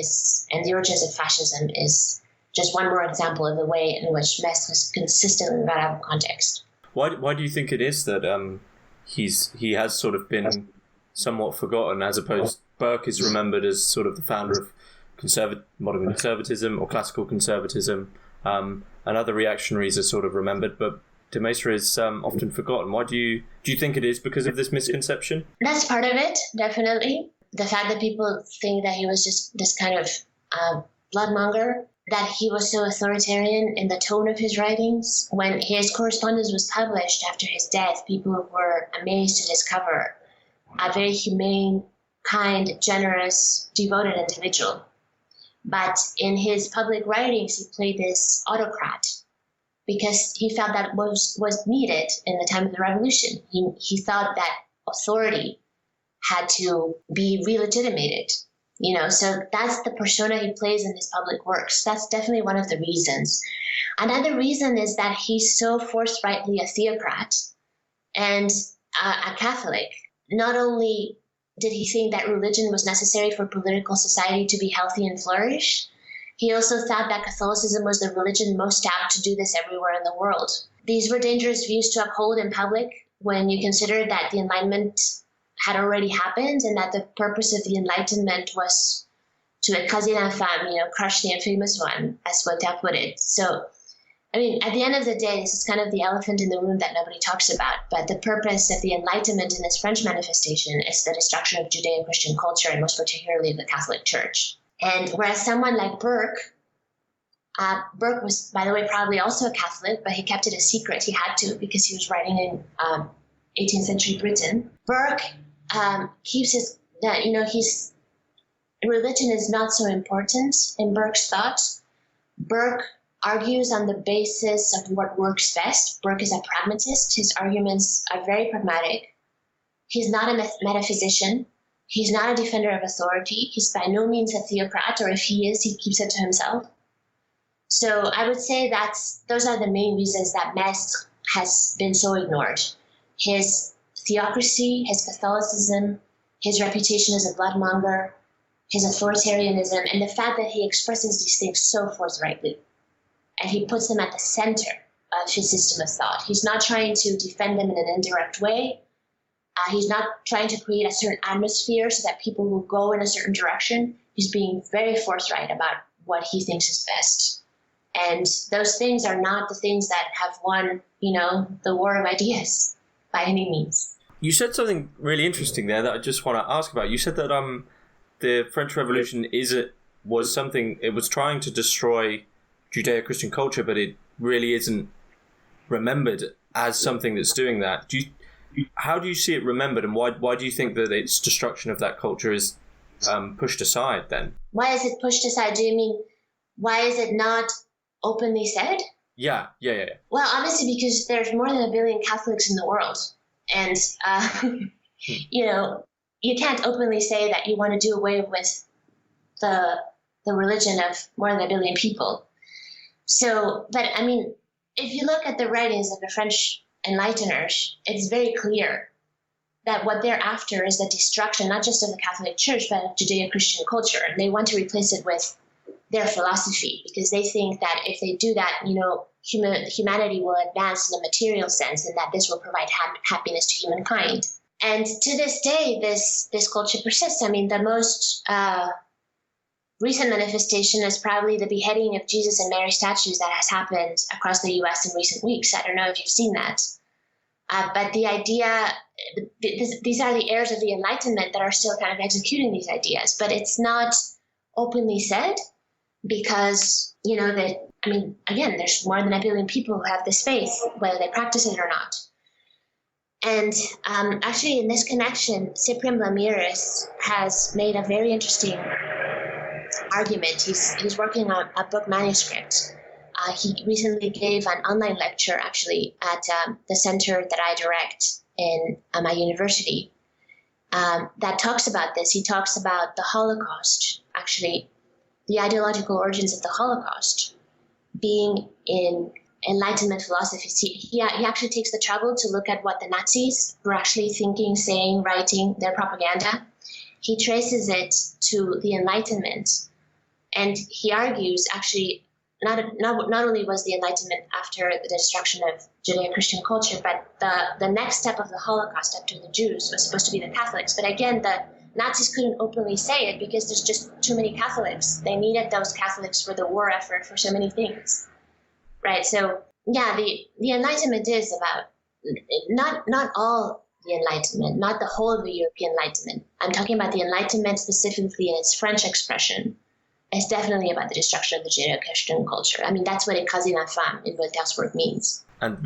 and the origins of fascism is just one more example of the way in which Maistre is consistently read out of context. Why do you think it is that he has sort of been somewhat forgotten, as opposed Burke is remembered as sort of the founder of modern conservatism or classical conservatism, and other reactionaries are sort of remembered, but de Maistre is often forgotten. Why do you think it is because of this misconception? That's part of it, definitely. The fact that people think that he was just this kind of bloodmonger, that he was so authoritarian in the tone of his writings. When his correspondence was published after his death, people were amazed to discover a very humane, kind, generous, devoted individual. But in his public writings, he played this autocrat because he felt that was needed in the time of the revolution. He thought that authority had to be relegitimated, so that's the persona he plays in his public works. That's definitely one of the reasons. Another reason is that he's so forthrightly a theocrat and a Catholic. Not only did he think that religion was necessary for political society to be healthy and flourish, he also thought that Catholicism was the religion most apt to do this everywhere in the world. These were dangerous views to uphold in public when you consider that the Enlightenment had already happened and that the purpose of the Enlightenment was to écraser l'infâme, crush the infamous one, as Voltaire put it. So, I mean, at the end of the day, this is kind of the elephant in the room that nobody talks about. But the purpose of the Enlightenment in its French manifestation is the destruction of Judeo-Christian culture, and most particularly of the Catholic Church. And whereas someone like Burke was, by the way, probably also a Catholic, but he kept it a secret. He had to because he was writing in 18th century Britain. Burke keeps his religion is not so important in Burke's thought. Burke argues on the basis of what works best. Burke is a pragmatist. His arguments are very pragmatic. He's not a metaphysician. He's not a defender of authority. He's by no means a theocrat, or if he is, he keeps it to himself. So I would say those are the main reasons that Maistre has been so ignored. His theocracy, his Catholicism, his reputation as a bloodmonger, his authoritarianism, and the fact that he expresses these things so forthrightly. And he puts them at the center of his system of thought. He's not trying to defend them in an indirect way. He's not trying to create a certain atmosphere so that people will go in a certain direction. He's being very forthright about what he thinks is best. And those things are not the things that have won, the war of ideas by any means. You said something really interesting there that I just want to ask about. You said that the French Revolution was trying to destroy Judeo-Christian culture, but it really isn't remembered as something that's doing that. How do you see it remembered, and why do you think that its destruction of that culture is pushed aside then? Why is it pushed aside? Do you mean, why is it not openly said? Yeah. Well, obviously because there's more than 1 billion Catholics in the world. And, you can't openly say that you want to do away with the religion of more than 1 billion people. So, but I mean, if you look at the writings of the French Enlighteners, it's very clear that what they're after is the destruction, not just of the Catholic Church, but of Judeo-Christian culture. And they want to replace it with their philosophy because they think that if they do that, humanity will advance in a material sense and that this will provide happiness to humankind. And to this day, this culture persists. I mean, the most recent manifestation is probably the beheading of Jesus and Mary statues that has happened across the U.S. in recent weeks. I don't know if you've seen that. But the idea, these are the heirs of the Enlightenment that are still kind of executing these ideas. But it's not openly said because, again, there's more than a billion people who have this faith, whether they practice it or not. And actually, in this connection, Cyprien Blamiris has made a very interesting argument. He's working on a book manuscript. He recently gave an online lecture, actually, at the center that I direct in my university that talks about this. He talks about the Holocaust, actually, the ideological origins of the Holocaust being in Enlightenment philosophy. He actually takes the trouble to look at what the Nazis were actually thinking, saying, writing, their propaganda. He traces it to the Enlightenment. And he argues, actually, not only was the Enlightenment after the destruction of Judeo-Christian culture, but the next step of the Holocaust after the Jews was supposed to be the Catholics. But again, the Nazis couldn't openly say it because there's just too many Catholics. They needed those Catholics for the war effort for so many things. Right, so yeah, the Enlightenment is about not all the Enlightenment, not the whole of the European Enlightenment. I'm talking about the Enlightenment specifically in its French expression. It's definitely about the destruction of the Judeo-Christian culture. I mean, that's what Écraser la femme in Voltaire's work means. And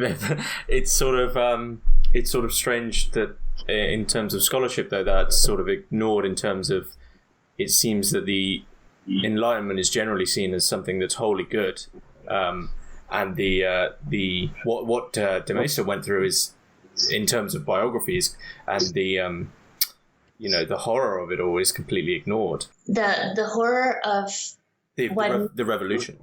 it's sort of strange that in terms of scholarship, though, that's sort of ignored in terms of it seems that the Enlightenment is generally seen as something that's wholly good. And what de Maistre went through is, in terms of biographies, and the horror of it all is completely ignored. The horror of the revolution.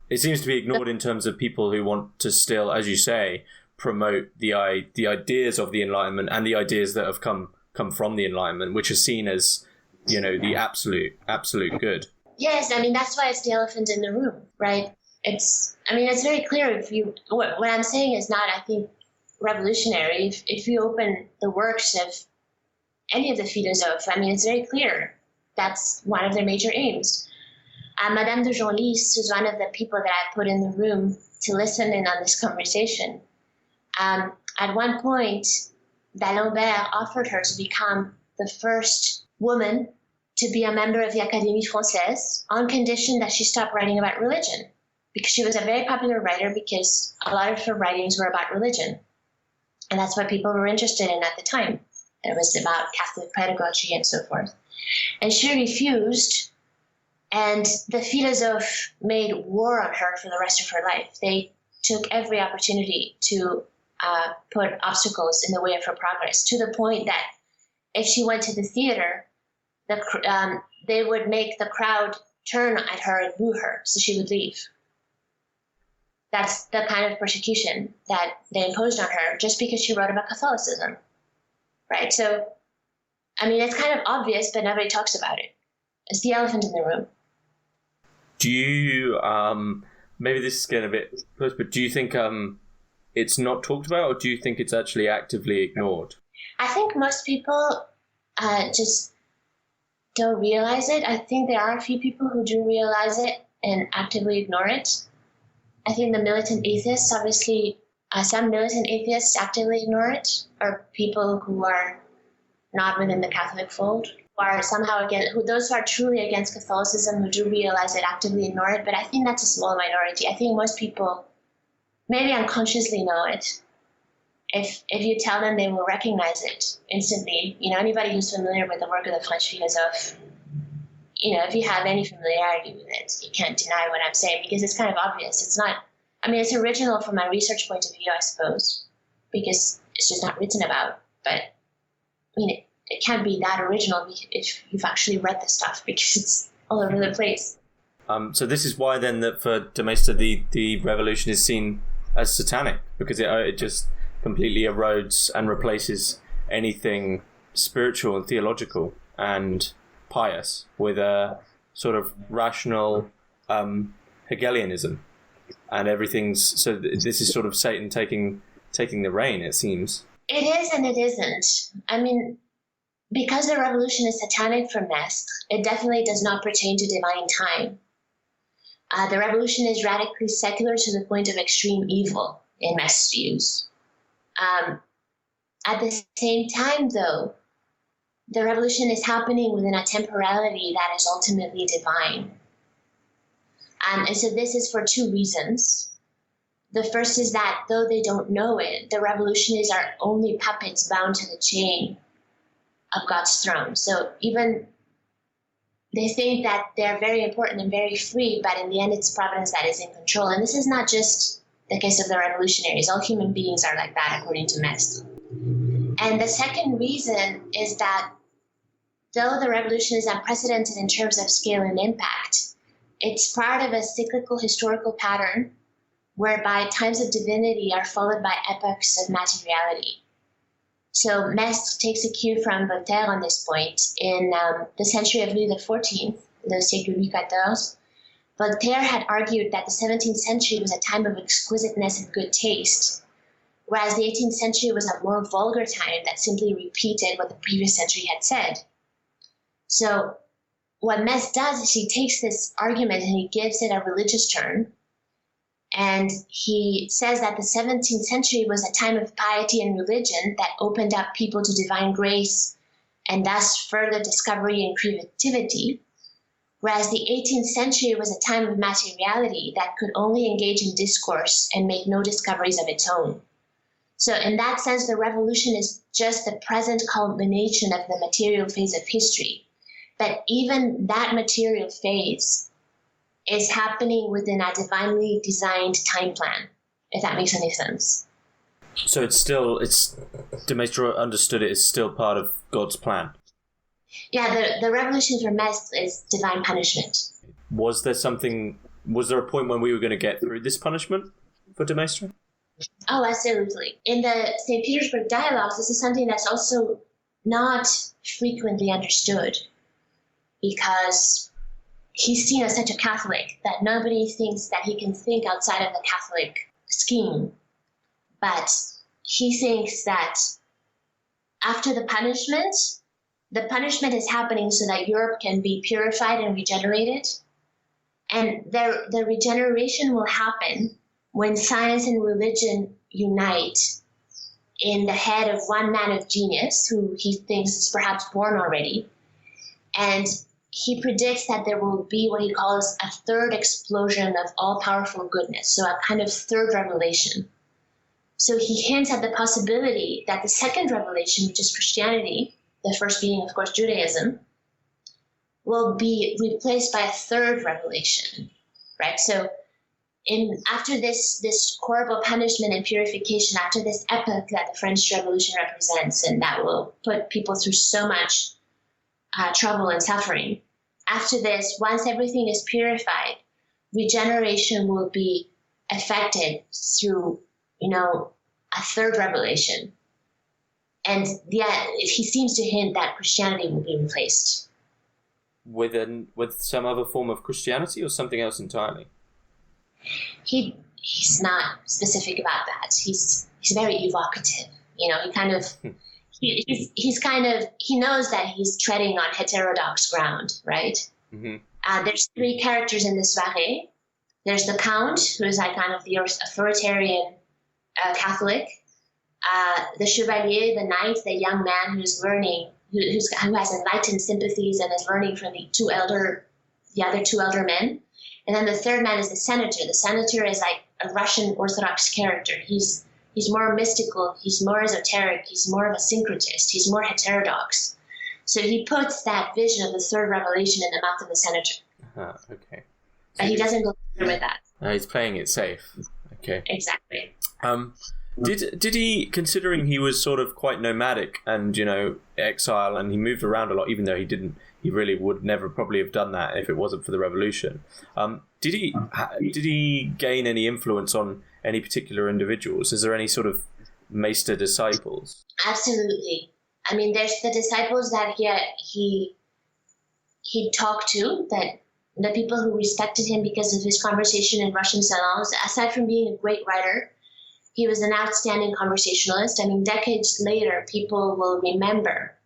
It seems to be ignored in terms of people who want to still, as you say, promote the ideas of the Enlightenment and the ideas that have come from the Enlightenment, which are seen as, the absolute good. Yes, I mean that's why it's the elephant in the room, right? It's very clear. What I'm saying is not, I think, revolutionary. If you open the works of any of the philosophes, it's very clear that's one of their major aims. Madame de Genlis is one of the people that I put in the room to listen in on this conversation. At one point, D'Alembert offered her to become the first woman to be a member of the Académie Française on condition that she stopped writing about religion. Because she was a very popular writer, because a lot of her writings were about religion. And that's what people were interested in at the time. It was about Catholic pedagogy and so forth. And she refused, and the philosophes made war on her for the rest of her life. They took every opportunity to put obstacles in the way of her progress, to the point that if she went to the theater, they would make the crowd turn at her and boo her, so she would leave. That's the kind of persecution that they imposed on her just because she wrote about Catholicism, right? So, it's kind of obvious, but nobody talks about it. It's the elephant in the room. Do you, maybe this is getting a bit close, but do you think it's not talked about, or do you think it's actually actively ignored? I think most people just don't realize it. I think there are a few people who do realize it and actively ignore it. I think the militant atheists, obviously, some militant atheists actively ignore it, or people who are not within the Catholic fold, who are somehow those who are truly against Catholicism, who do realize it, actively ignore it. But I think that's a small minority. I think most people maybe unconsciously know it. If you tell them, they will recognize it instantly. Anybody who's familiar with the work of the French philosophe, if you have any familiarity with it, you can't deny what I'm saying, because it's kind of obvious. It's not, it's original from my research point of view, I suppose, because it's just not written about. But, it can't be that original if you've actually read the stuff, because it's all over the place. So this is why, then, that for de Maistre, the revolution is seen as satanic, because it just completely erodes and replaces anything spiritual and theological and pious with a sort of rational Hegelianism, and everything's so. This is sort of Satan taking the reign. It seems it is, and it isn't. Because the revolution is satanic for Maistre, it definitely does not pertain to divine time. The revolution is radically secular to the point of extreme evil in Maistre's views. At the same time, though, the revolution is happening within a temporality that is ultimately divine. And so this is for two reasons. The first is that though they don't know it, the revolutionists are only puppets bound to the chain of God's throne. So even they think that they're very important and very free, but in the end it's providence that is in control. And this is not just the case of the revolutionaries. All human beings are like that, according to Maistre. And the second reason is that though the revolution is unprecedented in terms of scale and impact, it's part of a cyclical historical pattern whereby times of divinity are followed by epochs of materiality. So Maistre takes a cue from Voltaire on this point. In the century of Louis XIV, le siècle Louis XIV, Voltaire had argued that the 17th century was a time of exquisiteness and good taste, whereas the 18th century was a more vulgar time that simply repeated what the previous century had said. So what Maistre does is he takes this argument and he gives it a religious turn, and he says that the 17th century was a time of piety and religion that opened up people to divine grace and thus further discovery and creativity, whereas the 18th century was a time of materiality that could only engage in discourse and make no discoveries of its own. So in that sense, the revolution is just the present culmination of the material phase of history. But even that material phase is happening within a divinely designed time plan, if that makes any sense. So de Maistre understood it is still part of God's plan. Yeah, the revolution for Maistre is divine punishment. Was there a point when we were going to get through this punishment for de Maistre? Oh, absolutely. In the St. Petersburg dialogues, this is something that's also not frequently understood, because he's seen as such a Catholic that nobody thinks that he can think outside of the Catholic scheme. But he thinks that after the punishment is happening so that Europe can be purified and regenerated. And the regeneration will happen when science and religion unite in the head of one man of genius, who he thinks is perhaps born already. And he predicts that there will be what he calls a third explosion of all-powerful goodness, so a kind of third revelation. So he hints at the possibility that the second revelation, which is Christianity, the first being, of course, Judaism, will be replaced by a third revelation, right? So after this horrible punishment and purification, after this epoch that the French Revolution represents, and that will put people through so much trouble and suffering, after this, once everything is purified, regeneration will be effected through, a third revelation. And yeah, he seems to hint that Christianity will be replaced. With some other form of Christianity or something else entirely? He's not specific about that. He's very evocative. He kind of he knows that he's treading on heterodox ground, right? Mm-hmm. There's three characters in the soirée. There's the Count, who is like kind of the authoritarian Catholic. The Chevalier, the knight, the young man who's learning, who has enlightened sympathies and is learning from the other two elder men. And then the third man is the Senator. The Senator is like a Russian Orthodox character. He's more mystical, he's more esoteric, he's more of a syncretist, he's more heterodox. So he puts that vision of the third revelation in the mouth of the Senator. Okay. But he doesn't go through with that. He's playing it safe. Okay. Exactly. Did he, considering he was sort of quite nomadic and, exile, and he moved around a lot, even though he really would never probably have done that if it wasn't for the revolution. Did he gain any influence on any particular individuals? Is there any sort of Maistre disciples? Absolutely. I mean, there's the disciples that he talked to, that the people who respected him because of his conversation in Russian salons. Aside from being a great writer, he was an outstanding conversationalist. I mean, decades later, people will remember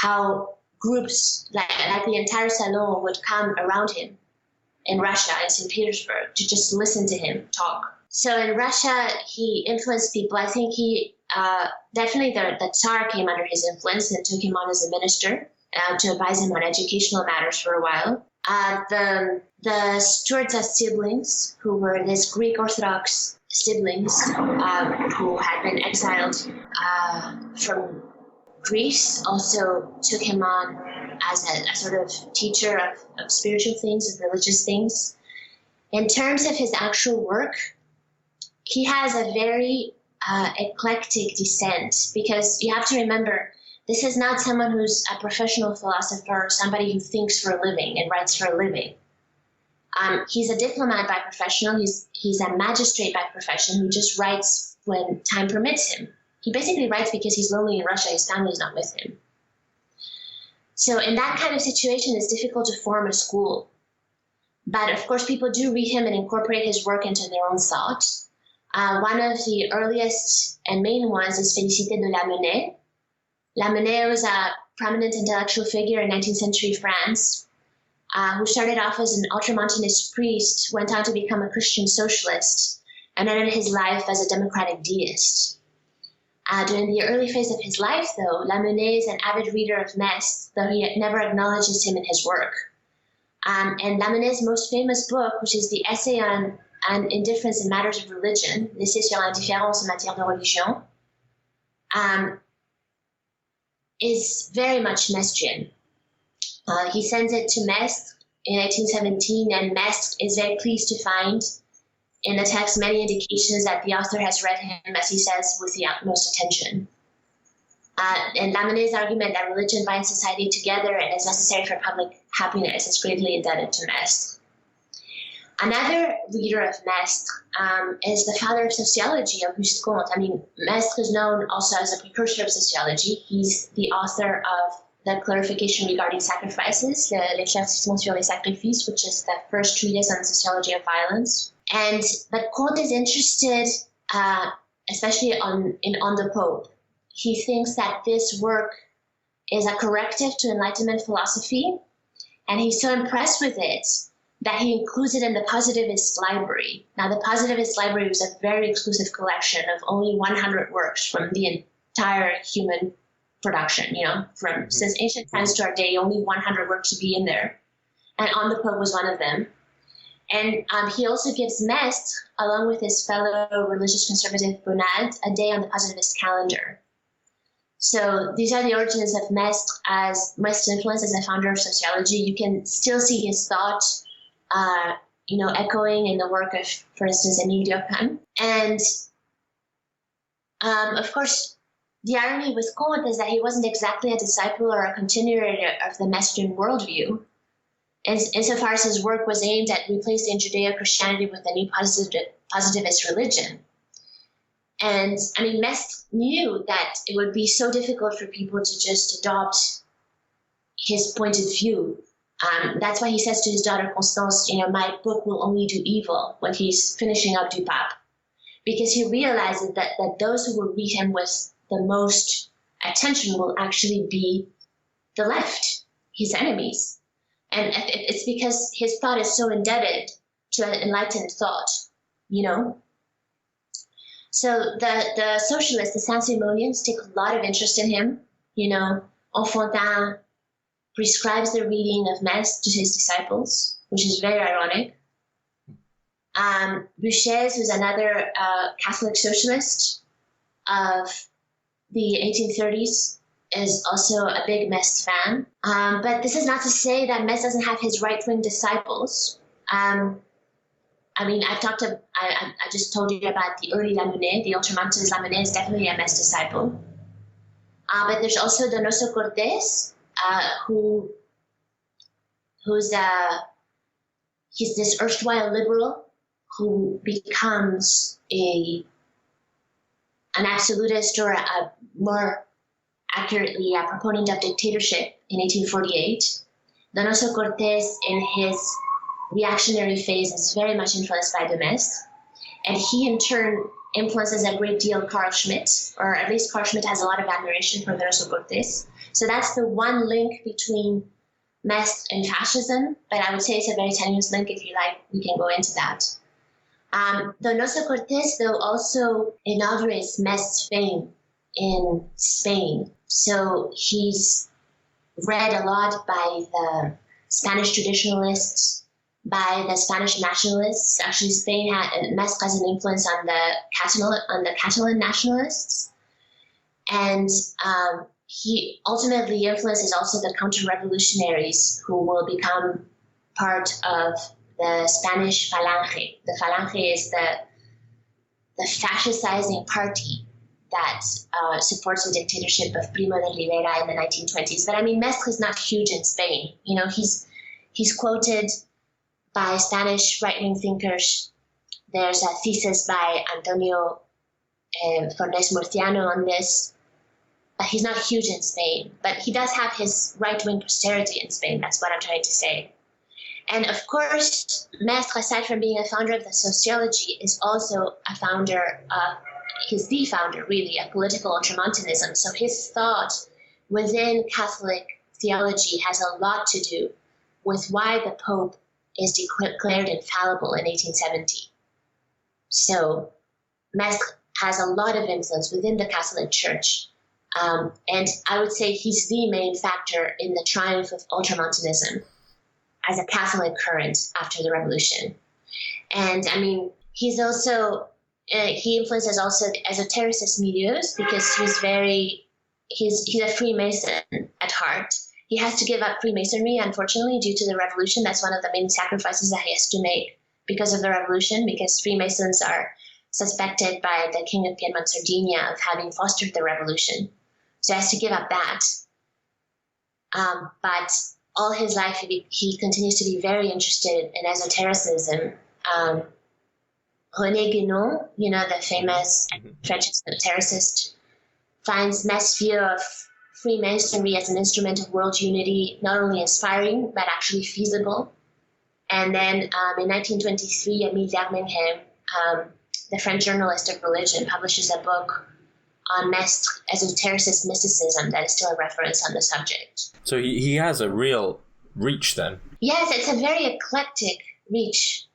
how groups like the entire salon would come around him in Russia, in St. Petersburg, to just listen to him talk. So in Russia, he influenced people. I think he definitely the Tsar came under his influence and took him on as a minister to advise him on educational matters for a while. The Sturdza siblings, who were these Greek Orthodox siblings who had been exiled from Greece, also took him on as a sort of teacher of spiritual things, of religious things. In terms of his actual work, he has a very eclectic descent, because you have to remember, this is not someone who's a professional philosopher or somebody who thinks for a living and writes for a living. He's a diplomat by profession. He's a magistrate by profession who just writes when time permits him. He basically writes because he's lonely in Russia. His family's not with him. So in that kind of situation, it's difficult to form a school. But of course, people do read him and incorporate his work into their own thought. One of the earliest and main ones is Félicité de Lamennais. Lamennais was a prominent intellectual figure in 19th century France who started off as an ultramontanist priest, went on to become a Christian socialist, and ended his life as a democratic deist. During the early phase of his life, though, Lamennais is an avid reader of Maistre, though he never acknowledges him in his work. And Lamennais' most famous book, which is the essay on indifference in matters of religion, l'essai sur l'indifférence en matière de religion, is very much Maistrian. He sends it to Maistre in 1817, and Maistre is very pleased to find in the text many indications that the author has read him, as he says, with the utmost attention. And Lamennais' argument that religion binds society together and is necessary for public happiness is greatly indebted to Maistre. Another reader of Maistre is the father of sociology, Auguste Comte. I mean, Maistre is known also as a precursor of sociology. He's the author of the clarification regarding sacrifices, L'éclaircissement sur les sacrifices, which is the first treatise on the sociology of violence. But Comte is interested, especially on the Pope. He thinks that this work is a corrective to Enlightenment philosophy, and he's so impressed with it that he includes it in the Positivist Library. Now, the Positivist Library was a very exclusive collection of only 100 works from the entire human production, from since ancient times to our day, only 100 works to be in there. And On the Pope was one of them. And he also gives Maistre, along with his fellow religious conservative Bonald, a day on the Positivist calendar. So these are the origins of Maistre as Maistre's influence as a founder of sociology. You can still see his thought, echoing in the work of, for instance, Émile Durkheim. And of course, the irony with Comte is that he wasn't exactly a disciple or a continuator of the Maistrian worldview, insofar as his work was aimed at replacing Judeo-Christianity with a new positivist religion. And I mean, Maistre knew that it would be so difficult for people to just adopt his point of view. That's why he says to his daughter Constance, my book will only do evil when he's finishing up Du Pape, because he realizes that those who will read him with the most attention will actually be the left, his enemies. And it's because his thought is so indebted to an enlightened thought, So the socialists, the Saint-Simonians, take a lot of interest in him. Enfantin prescribes the reading of Maistre to his disciples, which is very ironic. Buchez, who's another Catholic socialist of the 1830s, is also a big Maistre fan. But this is not to say that Maistre doesn't have his right-wing disciples. I just told you about the early Lamennais. The ultramontanist Lamennais is definitely a Maistre disciple. But there's also Donoso Cortés, he's this erstwhile liberal who becomes an absolutist, or more accurately, a proponent of dictatorship in 1848. Donoso Cortés, in his reactionary phase, is very much influenced by de Maistre, and he in turn influences a great deal Carl Schmitt, or at least Carl Schmitt has a lot of admiration for Donoso Cortés. So that's the one link between Maistre and fascism, but I would say it's a very tenuous link. If you like, we can go into that. Donoso Cortés, though, also inaugurates Maistre's fame in Spain. So he's read a lot by the Spanish traditionalists, by the Spanish nationalists. Actually, Maistre has an influence on the Catalan nationalists. And he ultimately influences also the counter-revolutionaries who will become part of the Spanish Falange. The Falange is the fascistizing party that supports the dictatorship of Primo de Rivera in the 1920s. But I mean, Maistre is not huge in Spain. You know, he's quoted by Spanish right-wing thinkers. There's a thesis by Antonio Fornés Murciano on this. But he's not huge in Spain. But he does have his right-wing posterity in Spain. That's what I'm trying to say. And of course, Maistre, aside from being a founder of the sociology, is also a founder of, he's the founder, really, of political ultramontanism. So his thought within Catholic theology has a lot to do with why the Pope is declared infallible in 1870. So Maistre has a lot of influence within the Catholic Church. And I would say he's the main factor in the triumph of ultramontanism as a Catholic current after the Revolution. And I mean, he's also, he influences also the esotericist milieus because he's a Freemason at heart. He has to give up Freemasonry, unfortunately, due to the revolution. That's one of the main sacrifices that he has to make because of the revolution, because Freemasons are suspected by the King of Piedmont, Sardinia, of having fostered the revolution. So he has to give up that. But all his life, he continues to be very interested in esotericism. René Guénon, you know, the famous French esotericist, finds Maistre's view of Freemasonry as an instrument of world unity not only inspiring, but actually feasible. And then in 1923, Émile Vermenhem, the French journalist of religion, publishes a book on Maistre esotericist mysticism that is still a reference on the subject. So he has a real reach then. Yes, it's a very eclectic reach,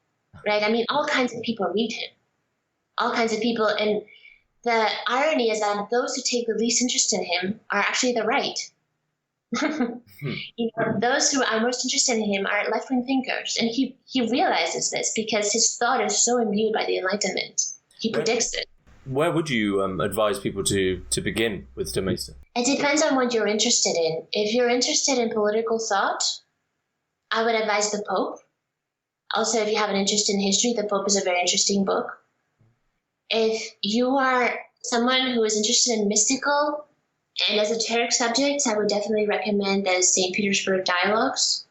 right? I mean, all kinds of people read him. All kinds of people. And the irony is that those who take the least interest in him are actually the right. You know, those who are most interested in him are left-wing thinkers. And he realizes this because his thought is so imbued by the Enlightenment. He predicts it. Where would you advise people to begin with de Maistre? It depends on what you're interested in. If you're interested in political thought, I would advise the Pope. Also, if you have an interest in history, the Pope is a very interesting book. If you are someone who is interested in mystical and esoteric subjects, I would definitely recommend the St. Petersburg Dialogues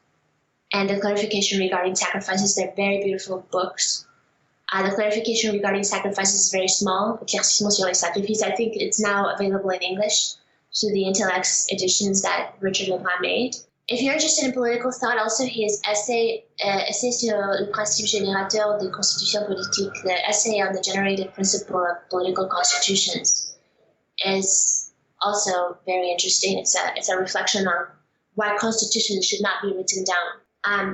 and the Clarification Regarding Sacrifices. They're very beautiful books. The clarification regarding sacrifices is very small. Éclaircissement sur les sacrifices. I think it's now available in English through the Intellects editions that Richard Lebrun made. If you're interested in political thought, also his essay sur le principe générateur des constitutions politiques, the essay on the generative principle of political constitutions, is also very interesting. It's a reflection on why constitutions should not be written down.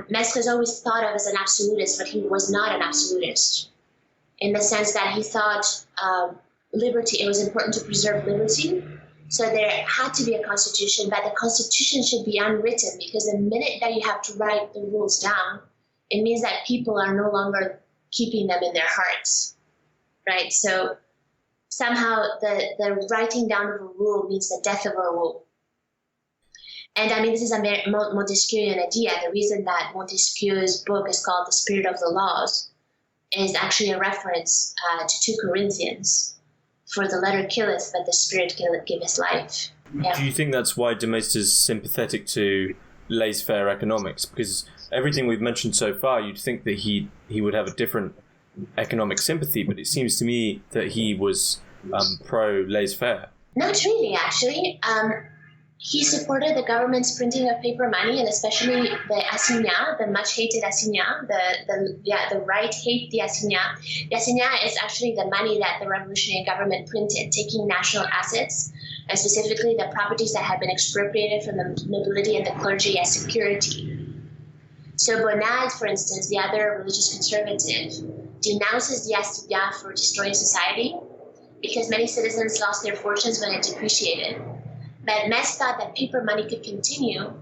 Maistre is always thought of as an absolutist, but he was not an absolutist in the sense that he thought liberty, it was important to preserve liberty. So there had to be a constitution, but the constitution should be unwritten because the minute that you have to write the rules down, it means that people are no longer keeping them in their hearts, right? So somehow the writing down of a rule means the death of a rule. And I mean, this is a Montesquieuian idea. The reason that Montesquieu's book is called The Spirit of the Laws is actually a reference to 2 Corinthians. For the letter killeth, but the spirit giveth life. Yeah. Do you think that's why de Maistre is sympathetic to laissez-faire economics? Because everything we've mentioned so far, you'd think that he would have a different economic sympathy, but it seems to me that he was pro laissez-faire. Not really, actually. He supported the government's printing of paper money, and especially the assignat, the much-hated assignat. The right hate the assignat. The assignat is actually the money that the revolutionary government printed, taking national assets, and specifically the properties that had been expropriated from the nobility and the clergy as security. So Bonald, for instance, the other religious conservative, denounces the assignat for destroying society, because many citizens lost their fortunes when it depreciated. But Maistre thought that paper money could continue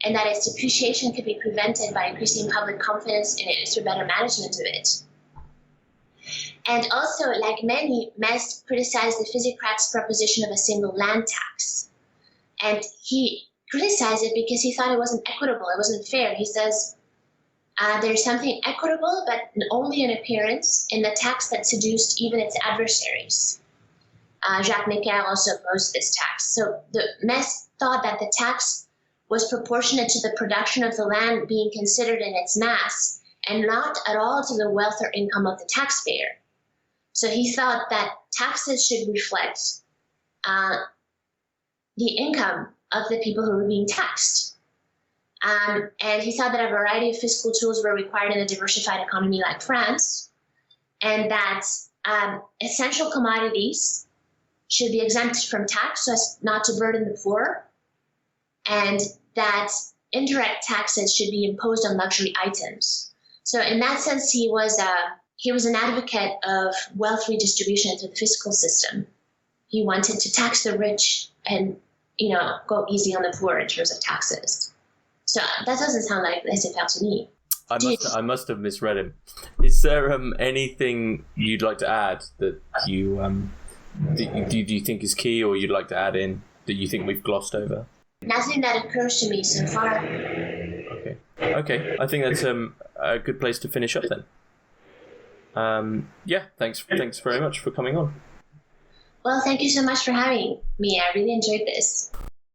and that its depreciation could be prevented by increasing public confidence in it through better management of it. And also, like many, Maistre criticized the Physiocrats' proposition of a single land tax. And he criticized it because he thought it wasn't equitable, it wasn't fair. He says, there's something equitable, but only in appearance, in the tax that seduced even its adversaries. Jacques Necker also opposed this tax. So the Maistre thought that the tax was proportionate to the production of the land being considered in its mass, and not at all to the wealth or income of the taxpayer. So he thought that taxes should reflect the income of the people who were being taxed. And he thought that a variety of fiscal tools were required in a diversified economy like France, and that essential commodities should be exempt from tax so as not to burden the poor, and that indirect taxes should be imposed on luxury items. So in that sense, he was an advocate of wealth redistribution through the fiscal system. He wanted to tax the rich and, go easy on the poor in terms of taxes. So that doesn't sound like laissez-faire to me. I must have misread him. Is there anything you'd like to add that you do you think is key, or you'd like to add in that you think we've glossed over? Nothing that occurs to me so far. Okay. I think that's a good place to finish up then. Thanks very much for coming on. Well, thank you so much for having me. I really enjoyed this.